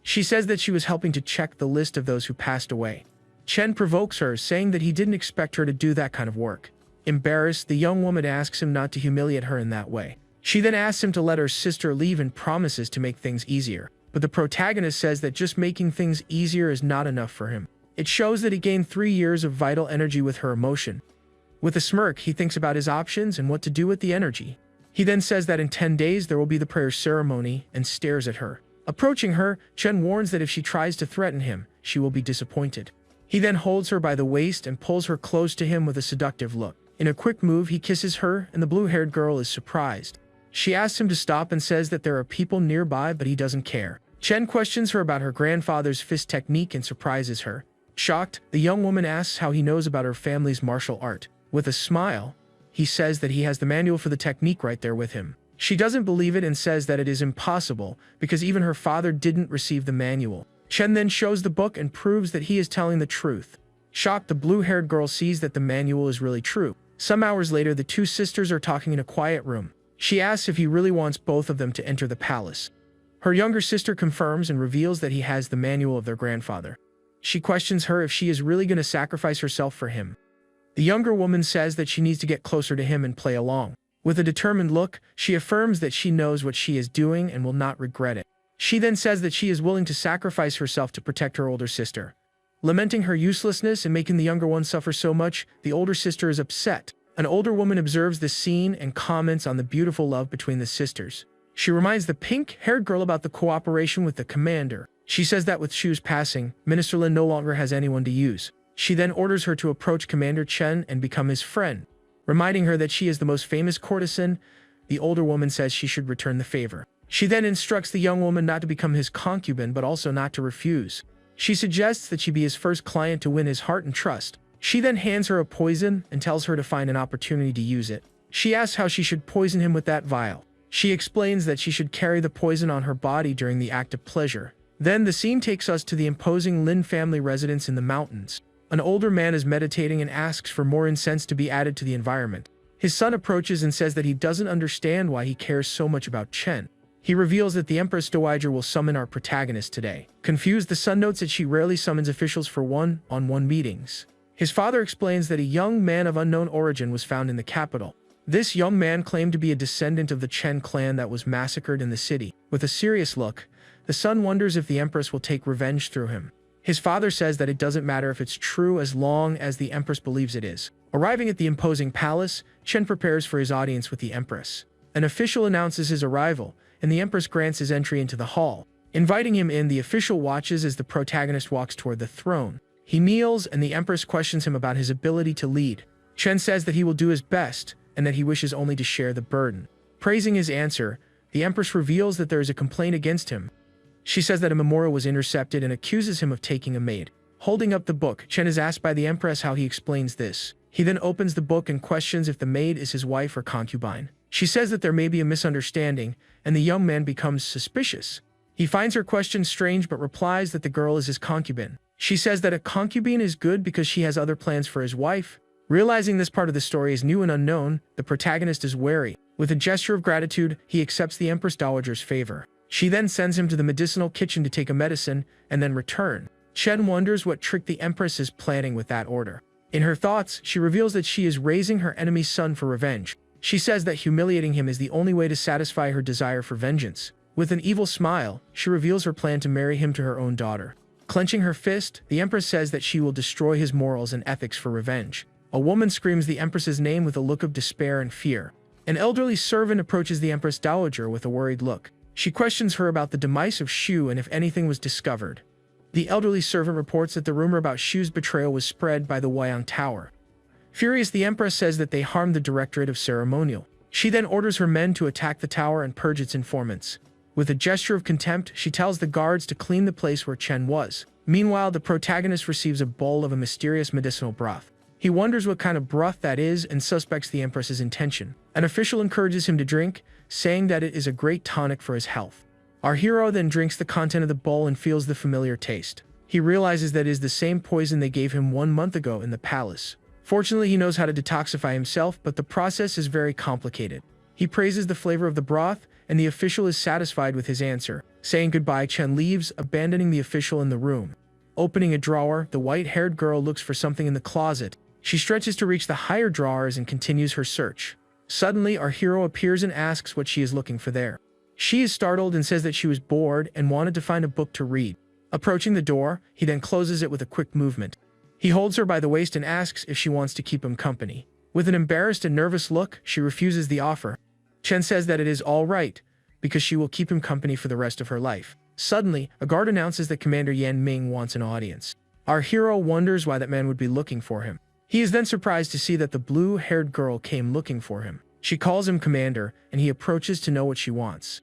She says that she was helping to check the list of those who passed away. Chen provokes her, saying that he didn't expect her to do that kind of work. Embarrassed, the young woman asks him not to humiliate her in that way. She then asks him to let her sister leave and promises to make things easier. But the protagonist says that just making things easier is not enough for him. It shows that he gained 3 years of vital energy with her emotion. With a smirk, he thinks about his options and what to do with the energy. He then says that in 10 days there will be the prayer ceremony and stares at her. Approaching her, Chen warns that if she tries to threaten him, she will be disappointed. He then holds her by the waist and pulls her close to him with a seductive look. In a quick move, he kisses her, and the blue-haired girl is surprised. She asks him to stop and says that there are people nearby, but he doesn't care. Chen questions her about her grandfather's fist technique and surprises her. Shocked, the young woman asks how he knows about her family's martial art. With a smile, he says that he has the manual for the technique right there with him. She doesn't believe it and says that it is impossible because even her father didn't receive the manual. Chen then shows the book and proves that he is telling the truth. Shocked, the blue-haired girl sees that the manual is really true. Some hours later, the two sisters are talking in a quiet room. She asks if he really wants both of them to enter the palace. Her younger sister confirms and reveals that he has the manual of their grandfather. She questions her if she is really going to sacrifice herself for him. The younger woman says that she needs to get closer to him and play along. With a determined look, she affirms that she knows what she is doing and will not regret it. She then says that she is willing to sacrifice herself to protect her older sister. Lamenting her uselessness and making the younger one suffer so much, the older sister is upset. An older woman observes the scene and comments on the beautiful love between the sisters. She reminds the pink-haired girl about the cooperation with the commander. She says that with Shu's passing, Minister Lin no longer has anyone to use. She then orders her to approach Commander Chen and become his friend. reminding her that she is the most famous courtesan. The older woman says she should return the favor. She then instructs the young woman not to become his concubine but also not to refuse. She suggests that she be his first client to win his heart and trust. She then hands her a poison and tells her to find an opportunity to use it. She asks how she should poison him with that vial. She explains that she should carry the poison on her body during the act of pleasure. Then the scene takes us to the imposing Lin family residence in the mountains. An older man is meditating and asks for more incense to be added to the environment. His son approaches and says that he doesn't understand why he cares so much about Chen. He reveals that the Empress Dowager will summon our protagonist today. Confused, the son notes that she rarely summons officials for one-on-one meetings. His father explains that a young man of unknown origin was found in the capital. This young man claimed to be a descendant of the Chen clan that was massacred in the city. With a serious look, the son wonders if the Empress will take revenge through him. His father says that it doesn't matter if it's true as long as the Empress believes it is. Arriving at the imposing palace, Chen prepares for his audience with the Empress. An official announces his arrival, and the Empress grants his entry into the hall. Inviting him in, the official watches as the protagonist walks toward the throne. He kneels, and the Empress questions him about his ability to lead. Chen says that he will do his best, and that he wishes only to share the burden. Praising his answer, the Empress reveals that there is a complaint against him. She says that a memorial was intercepted and accuses him of taking a maid. Holding up the book, Chen is asked by the Empress how he explains this. He then opens the book and questions if the maid is his wife or concubine. She says that there may be a misunderstanding, and the young man becomes suspicious. He finds her question strange but replies that the girl is his concubine. She says that a concubine is good because she has other plans for his wife. Realizing this part of the story is new and unknown, the protagonist is wary. With a gesture of gratitude, he accepts the Empress Dowager's favor. She then sends him to the medicinal kitchen to take a medicine and then return. Chen wonders what trick the Empress is planning with that order. In her thoughts, she reveals that she is raising her enemy's son for revenge. She says that humiliating him is the only way to satisfy her desire for vengeance. With an evil smile, she reveals her plan to marry him to her own daughter. Clenching her fist, the Empress says that she will destroy his morals and ethics for revenge. A woman screams the Empress's name with a look of despair and fear. An elderly servant approaches the Empress Dowager with a worried look. She questions her about the demise of Shu and if anything was discovered. The elderly servant reports that the rumor about Shu's betrayal was spread by the Wayang Tower. Furious, the Empress says that they harmed the Directorate of Ceremonial. She then orders her men to attack the tower and purge its informants. With a gesture of contempt, she tells the guards to clean the place where Chen was. Meanwhile, the protagonist receives a bowl of a mysterious medicinal broth. He wonders what kind of broth that is and suspects the Empress's intention. An official encourages him to drink, saying that it is a great tonic for his health. Our hero then drinks the content of the bowl and feels the familiar taste. He realizes that it is the same poison they gave him 1 month ago in the palace. Fortunately, he knows how to detoxify himself, but the process is very complicated. He praises the flavor of the broth, and the official is satisfied with his answer. Saying goodbye, Chen leaves, abandoning the official in the room. Opening a drawer, the white-haired girl looks for something in the closet. She stretches to reach the higher drawers and continues her search. Suddenly, our hero appears and asks what she is looking for there. She is startled and says that she was bored and wanted to find a book to read. Approaching the door, he then closes it with a quick movement. He holds her by the waist and asks if she wants to keep him company. With an embarrassed and nervous look, she refuses the offer. Chen says that it is all right, because she will keep him company for the rest of her life. Suddenly, a guard announces that Commander Yan Ming wants an audience. Our hero wonders why that man would be looking for him. He is then surprised to see that the blue-haired girl came looking for him. She calls him Commander, and he approaches to know what she wants.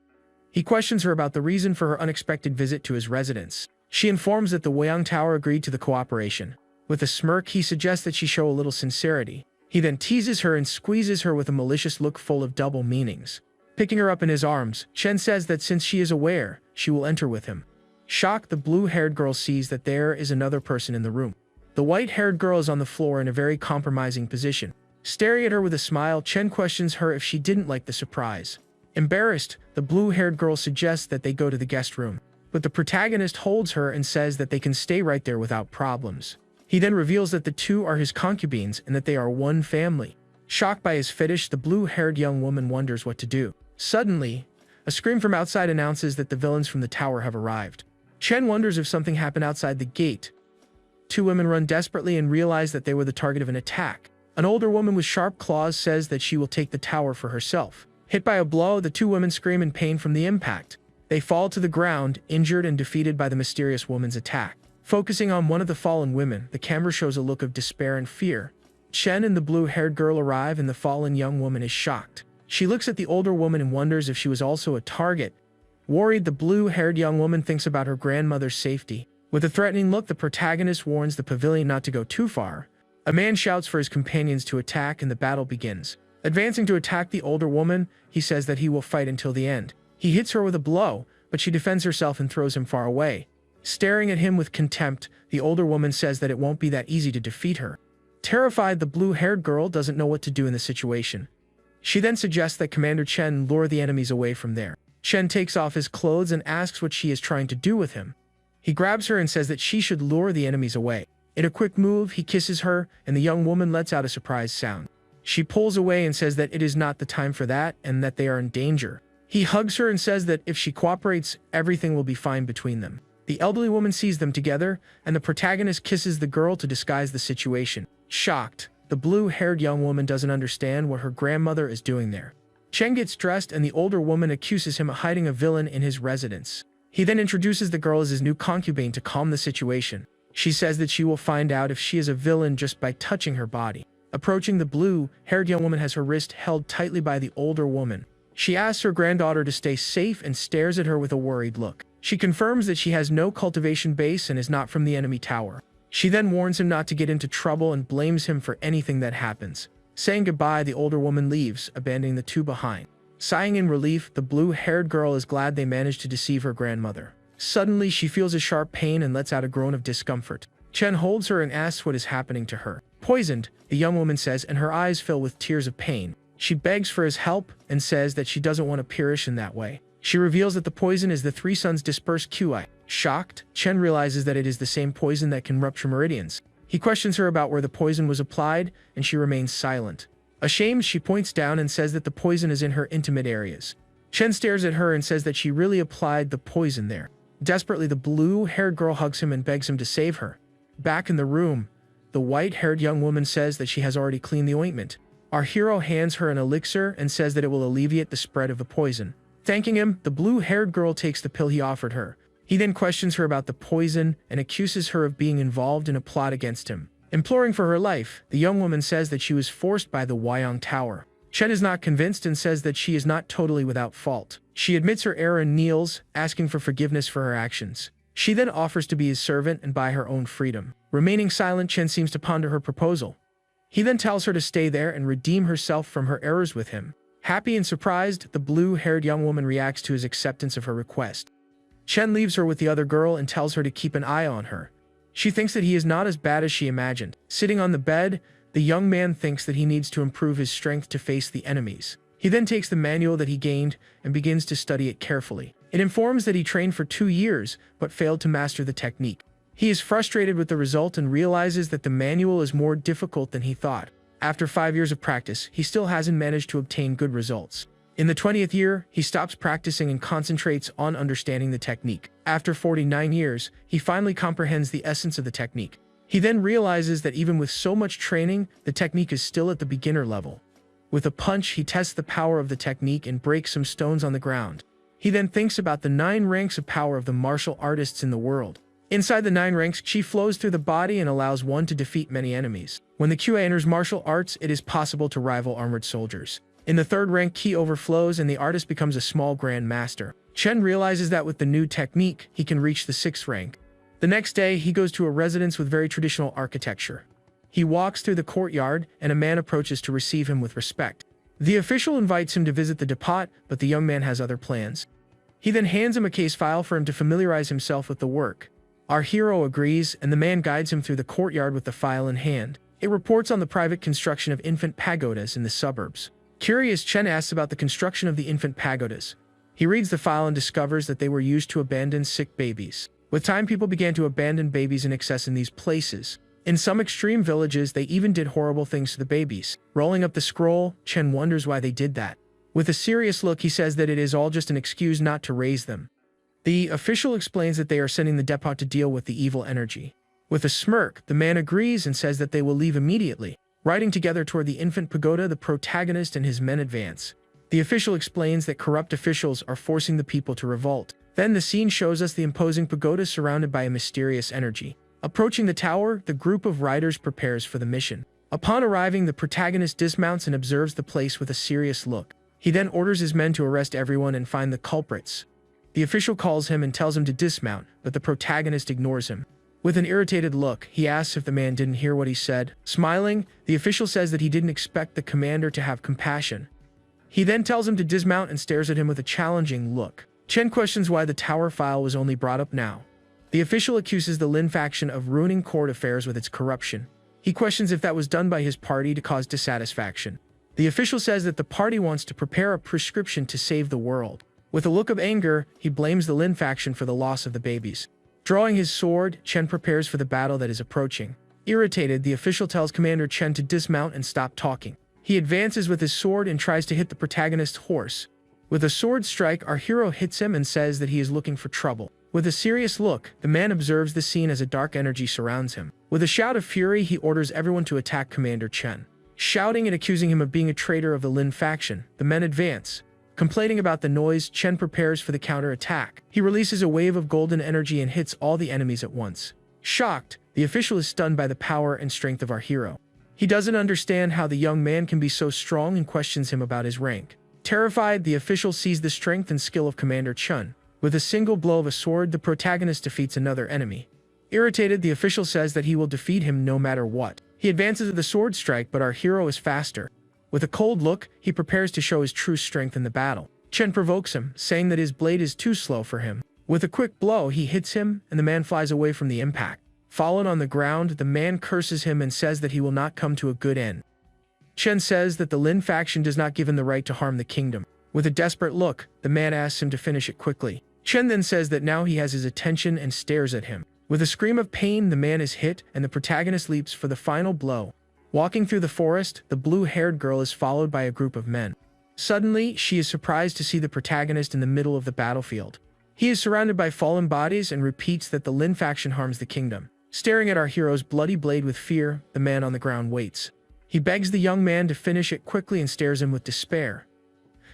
He questions her about the reason for her unexpected visit to his residence. She informs that the Wayang Tower agreed to the cooperation. With a smirk, he suggests that she show a little sincerity. He then teases her and squeezes her with a malicious look full of double meanings. Picking her up in his arms, Chen says that since she is aware, she will enter with him. Shocked, the blue-haired girl sees that there is another person in the room. The white-haired girl is on the floor in a very compromising position. Staring at her with a smile, Chen questions her if she didn't like the surprise. Embarrassed, the blue-haired girl suggests that they go to the guest room. But the protagonist holds her and says that they can stay right there without problems. He then reveals that the two are his concubines and that they are one family. Shocked by his fetish, the blue-haired young woman wonders what to do. Suddenly, a scream from outside announces that the villains from the tower have arrived. Chen wonders if something happened outside the gate. Two women run desperately and realize that they were the target of an attack. An older woman with sharp claws says that she will take the tower for herself. Hit by a blow, the two women scream in pain from the impact. They fall to the ground, injured and defeated by the mysterious woman's attack. Focusing on one of the fallen women, the camera shows a look of despair and fear. Chen and the blue-haired girl arrive and the fallen young woman is shocked. She looks at the older woman and wonders if she was also a target. Worried, the blue-haired young woman thinks about her grandmother's safety. With a threatening look, the protagonist warns the pavilion not to go too far. A man shouts for his companions to attack and the battle begins. Advancing to attack the older woman, he says that he will fight until the end. He hits her with a blow, but she defends herself and throws him far away. Staring at him with contempt, the older woman says that it won't be that easy to defeat her. Terrified, the blue-haired girl doesn't know what to do in the situation. She then suggests that Commander Chen lure the enemies away from there. Chen takes off his clothes and asks what she is trying to do with him. He grabs her and says that she should lure the enemies away. In a quick move, he kisses her, and the young woman lets out a surprised sound. She pulls away and says that it is not the time for that and that they are in danger. He hugs her and says that if she cooperates, everything will be fine between them. The elderly woman sees them together, and the protagonist kisses the girl to disguise the situation. Shocked, the blue-haired young woman doesn't understand what her grandmother is doing there. Chen gets dressed and the older woman accuses him of hiding a villain in his residence. He then introduces the girl as his new concubine to calm the situation. She says that she will find out if she is a villain just by touching her body. Approaching, the blue-haired young woman has her wrist held tightly by the older woman. She asks her granddaughter to stay safe and stares at her with a worried look. She confirms that she has no cultivation base and is not from the enemy tower. She then warns him not to get into trouble and blames him for anything that happens. Saying goodbye, the older woman leaves, abandoning the two behind. Sighing in relief, the blue-haired girl is glad they managed to deceive her grandmother. Suddenly, she feels a sharp pain and lets out a groan of discomfort. Chen holds her and asks what is happening to her. Poisoned, the young woman says, and her eyes fill with tears of pain. She begs for his help and says that she doesn't want to perish in that way. She reveals that the poison is the three suns dispersed QI. Shocked, Chen realizes that it is the same poison that can rupture meridians. He questions her about where the poison was applied, and she remains silent. Ashamed, she points down and says that the poison is in her intimate areas. Chen stares at her and says that she really applied the poison there. Desperately, the blue-haired girl hugs him and begs him to save her. Back in the room, the white-haired young woman says that she has already cleaned the ointment. Our hero hands her an elixir and says that it will alleviate the spread of the poison. Thanking him, the blue-haired girl takes the pill he offered her. He then questions her about the poison and accuses her of being involved in a plot against him. Imploring for her life, the young woman says that she was forced by the Wyong Tower. Chen is not convinced and says that she is not totally without fault. She admits her error and kneels, asking for forgiveness for her actions. She then offers to be his servant and buy her own freedom. Remaining silent, Chen seems to ponder her proposal. He then tells her to stay there and redeem herself from her errors with him. Happy and surprised, the blue-haired young woman reacts to his acceptance of her request. Chen leaves her with the other girl and tells her to keep an eye on her. She thinks that he is not as bad as she imagined. Sitting on the bed, the young man thinks that he needs to improve his strength to face the enemies. He then takes the manual that he gained and begins to study it carefully. It informs that he trained for 2 years, but failed to master the technique. He is frustrated with the result and realizes that the manual is more difficult than he thought. After 5 years of practice, he still hasn't managed to obtain good results. In the 20th year, he stops practicing and concentrates on understanding the technique. After 49 years, he finally comprehends the essence of the technique. He then realizes that even with so much training, the technique is still at the beginner level. With a punch, he tests the power of the technique and breaks some stones on the ground. He then thinks about the 9 ranks of power of the martial artists in the world. Inside the 9 ranks, chi flows through the body and allows one to defeat many enemies. When the QA enters martial arts, it is possible to rival armored soldiers. In the 3rd rank, ki overflows and the artist becomes a small grand master. Chen realizes that with the new technique, he can reach the 6th rank. The next day, he goes to a residence with very traditional architecture. He walks through the courtyard and a man approaches to receive him with respect. The official invites him to visit the depot, but the young man has other plans. He then hands him a case file for him to familiarize himself with the work. Our hero agrees, and the man guides him through the courtyard with the file in hand. It reports on the private construction of infant pagodas in the suburbs. Curious, Chen asks about the construction of the infant pagodas. He reads the file and discovers that they were used to abandon sick babies. With time, people began to abandon babies in excess in these places. In some extreme villages, they even did horrible things to the babies. Rolling up the scroll, Chen wonders why they did that. With a serious look, he says that it is all just an excuse not to raise them. The official explains that they are sending the depot to deal with the evil energy. With a smirk, the man agrees and says that they will leave immediately. Riding together toward the infant pagoda, the protagonist and his men advance. The official explains that corrupt officials are forcing the people to revolt. Then the scene shows us the imposing pagoda surrounded by a mysterious energy. Approaching the tower, the group of riders prepares for the mission. Upon arriving, the protagonist dismounts and observes the place with a serious look. He then orders his men to arrest everyone and find the culprits. The official calls him and tells him to dismount, but the protagonist ignores him. With an irritated look, he asks if the man didn't hear what he said. Smiling, the official says that he didn't expect the commander to have compassion. He then tells him to dismount and stares at him with a challenging look. Chen questions why the tower file was only brought up now. The official accuses the Lin faction of ruining court affairs with its corruption. He questions if that was done by his party to cause dissatisfaction. The official says that the party wants to prepare a prescription to save the world. With a look of anger, he blames the Lin faction for the loss of the babies. Drawing his sword, Chen prepares for the battle that is approaching. Irritated, the official tells Commander Chen to dismount and stop talking. He advances with his sword and tries to hit the protagonist's horse. With a sword strike, our hero hits him and says that he is looking for trouble. With a serious look, the man observes the scene as a dark energy surrounds him. With a shout of fury, he orders everyone to attack Commander Chen. Shouting and accusing him of being a traitor of the Lin faction, the men advance. Complaining about the noise, Chen prepares for the counter-attack. He releases a wave of golden energy and hits all the enemies at once. Shocked, the official is stunned by the power and strength of our hero. He doesn't understand how the young man can be so strong and questions him about his rank. Terrified, the official sees the strength and skill of Commander Chen. With a single blow of a sword, the protagonist defeats another enemy. Irritated, the official says that he will defeat him no matter what. He advances with a sword strike, but our hero is faster. With a cold look, he prepares to show his true strength in the battle. Chen provokes him, saying that his blade is too slow for him. With a quick blow, he hits him, and the man flies away from the impact. Fallen on the ground, the man curses him and says that he will not come to a good end. Chen says that the Lin faction does not give him the right to harm the kingdom. With a desperate look, the man asks him to finish it quickly. Chen then says that now he has his attention and stares at him. With a scream of pain, the man is hit, and the protagonist leaps for the final blow. Walking through the forest, the blue-haired girl is followed by a group of men. Suddenly, she is surprised to see the protagonist in the middle of the battlefield. He is surrounded by fallen bodies and repeats that the Lin faction harms the kingdom. Staring at our hero's bloody blade with fear, the man on the ground waits. He begs the young man to finish it quickly and stares him with despair.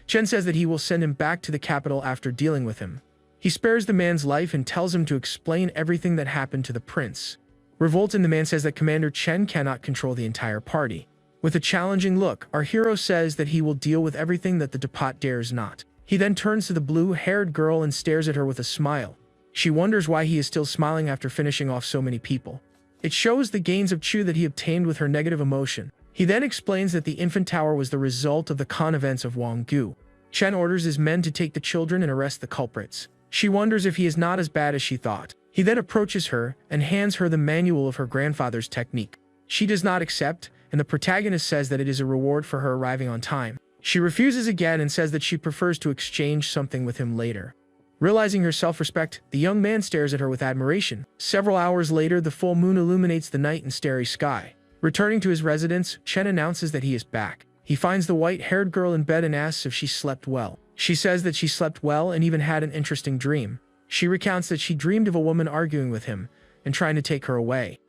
Chen says that he will send him back to the capital after dealing with him. He spares the man's life and tells him to explain everything that happened to the prince. Revolted, the man says that Commander Chen cannot control the entire party. With a challenging look, our hero says that he will deal with everything that the depot dares not. He then turns to the blue-haired girl and stares at her with a smile. She wonders why he is still smiling after finishing off so many people. It shows the gains of Chu that he obtained with her negative emotion. He then explains that the infant tower was the result of the Khan events of Wanggu. Chen orders his men to take the children and arrest the culprits. She wonders if he is not as bad as she thought. He then approaches her and hands her the manual of her grandfather's technique. She does not accept, and the protagonist says that it is a reward for her arriving on time. She refuses again and says that she prefers to exchange something with him later. Realizing her self-respect, the young man stares at her with admiration. Several hours later, the full moon illuminates the night and starry sky. Returning to his residence, Chen announces that he is back. He finds the white-haired girl in bed and asks if she slept well. She says that she slept well and even had an interesting dream. She recounts that she dreamed of a woman arguing with him and trying to take her away.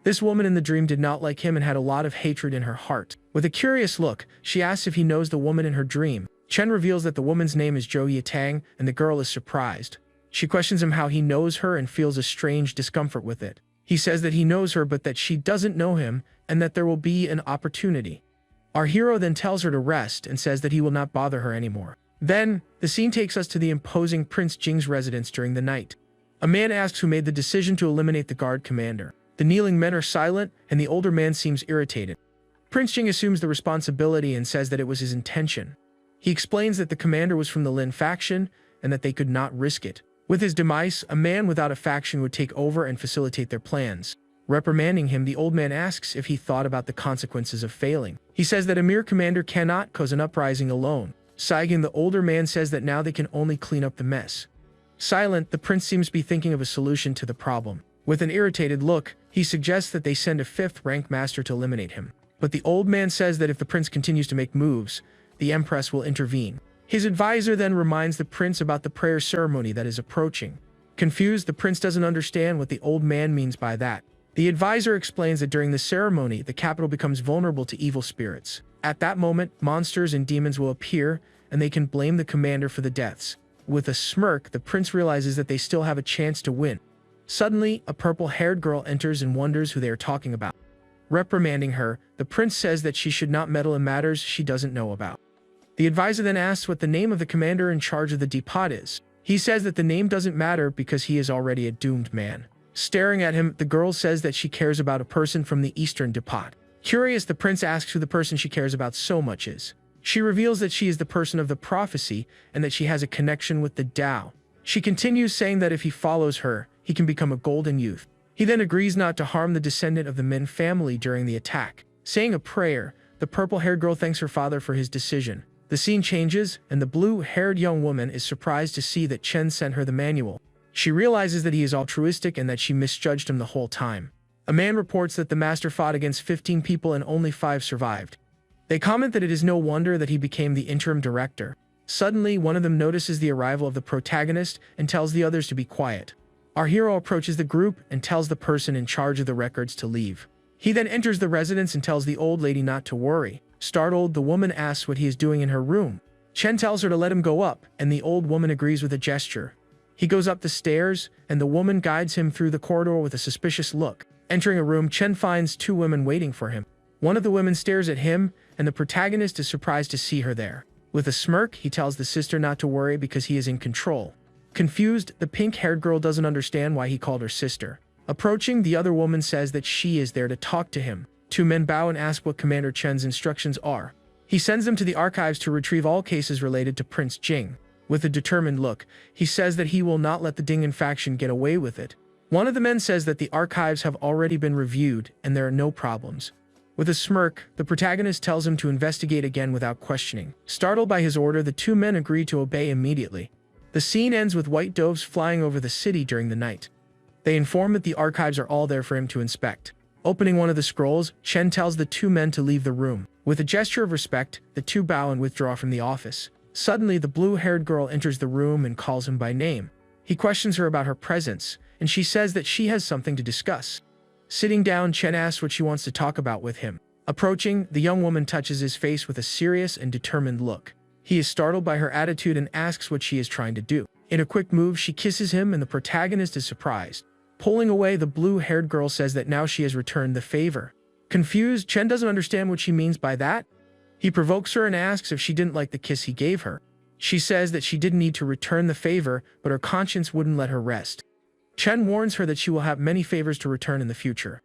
This woman in the dream did not like him and had a lot of hatred in her heart. With a curious look, she asks if he knows the woman in her dream. Chen reveals that the woman's name is Zhou Yitang, and the girl is surprised. She questions him how he knows her and feels a strange discomfort with it. He says that he knows her but that she doesn't know him and that there will be an opportunity. Our hero then tells her to rest and says that he will not bother her anymore. Then, the scene takes us to the imposing Prince Jing's residence during the night. A man asks who made the decision to eliminate the guard commander. The kneeling men are silent, and the older man seems irritated. Prince Jing assumes the responsibility and says that it was his intention. He explains that the commander was from the Lin faction, and that they could not risk it. With his demise, a man without a faction would take over and facilitate their plans. Reprimanding him, the old man asks if he thought about the consequences of failing. He says that a mere commander cannot cause an uprising alone. Sighing, the older man says that now they can only clean up the mess. Silent, the prince seems to be thinking of a solution to the problem. With an irritated look, he suggests that they send a 5th-rank master to eliminate him. But the old man says that if the prince continues to make moves, the empress will intervene. His advisor then reminds the prince about the prayer ceremony that is approaching. Confused, the prince doesn't understand what the old man means by that. The advisor explains that during the ceremony, the capital becomes vulnerable to evil spirits. At that moment, monsters and demons will appear, and they can blame the commander for the deaths. With a smirk, the prince realizes that they still have a chance to win. Suddenly, a purple-haired girl enters and wonders who they are talking about. Reprimanding her, the prince says that she should not meddle in matters she doesn't know about. The advisor then asks what the name of the commander in charge of the depot is. He says that the name doesn't matter because he is already a doomed man. Staring at him, the girl says that she cares about a person from the eastern depot. Curious, the prince asks who the person she cares about so much is. She reveals that she is the person of the prophecy and that she has a connection with the Tao. She continues saying that if he follows her, he can become a golden youth. He then agrees not to harm the descendant of the Min family during the attack. Saying a prayer, the purple-haired girl thanks her father for his decision. The scene changes, and the blue-haired young woman is surprised to see that Chen sent her the manual. She realizes that he is altruistic and that she misjudged him the whole time. A man reports that the master fought against 15 people and only 5 survived. They comment that it is no wonder that he became the interim director. Suddenly, one of them notices the arrival of the protagonist and tells the others to be quiet. Our hero approaches the group and tells the person in charge of the records to leave. He then enters the residence and tells the old lady not to worry. Startled, the woman asks what he is doing in her room. Chen tells her to let him go up, and the old woman agrees with a gesture. He goes up the stairs, and the woman guides him through the corridor with a suspicious look. Entering a room, Chen finds 2 women waiting for him. One of the women stares at him, and the protagonist is surprised to see her there. With a smirk, he tells the sister not to worry because he is in control. Confused, the pink-haired girl doesn't understand why he called her sister. Approaching, the other woman says that she is there to talk to him. 2 men bow and ask what Commander Chen's instructions are. He sends them to the archives to retrieve all cases related to Prince Jing. With a determined look, he says that he will not let the Dingen faction get away with it. One of the men says that the archives have already been reviewed and there are no problems. With a smirk, the protagonist tells him to investigate again without questioning. Startled by his order, the 2 men agree to obey immediately. The scene ends with white doves flying over the city during the night. They inform that the archives are all there for him to inspect. Opening one of the scrolls, Chen tells the 2 men to leave the room. With a gesture of respect, the 2 bow and withdraw from the office. Suddenly, the blue-haired girl enters the room and calls him by name. He questions her about her presence, and she says that she has something to discuss. Sitting down, Chen asks what she wants to talk about with him. Approaching, the young woman touches his face with a serious and determined look. He is startled by her attitude and asks what she is trying to do. In a quick move, she kisses him and the protagonist is surprised. Pulling away, the blue-haired girl says that now she has returned the favor. Confused, Chen doesn't understand what she means by that. He provokes her and asks if she didn't like the kiss he gave her. She says that she didn't need to return the favor, but her conscience wouldn't let her rest. Chen warns her that she will have many favors to return in the future.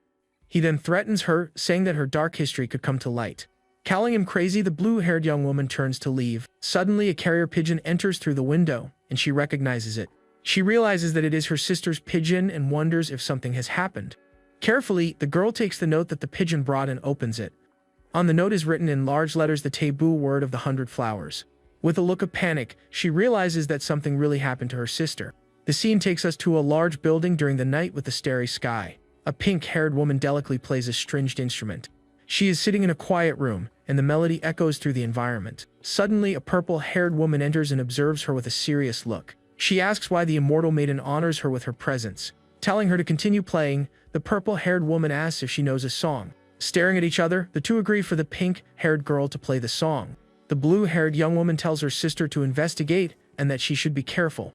He then threatens her, saying that her dark history could come to light. Calling him crazy, the blue-haired young woman turns to leave. Suddenly, a carrier pigeon enters through the window, and she recognizes it. She realizes that it is her sister's pigeon and wonders if something has happened. Carefully, the girl takes the note that the pigeon brought and opens it. On the note is written in large letters the taboo word of the 100 flowers. With a look of panic, she realizes that something really happened to her sister. The scene takes us to a large building during the night with a starry sky. A pink-haired woman delicately plays a stringed instrument. She is sitting in a quiet room, and the melody echoes through the environment. Suddenly, a purple-haired woman enters and observes her with a serious look. She asks why the immortal maiden honors her with her presence. Telling her to continue playing, the purple-haired woman asks if she knows a song. Staring at each other, the 2 agree for the pink-haired girl to play the song. The blue-haired young woman tells her sister to investigate and that she should be careful.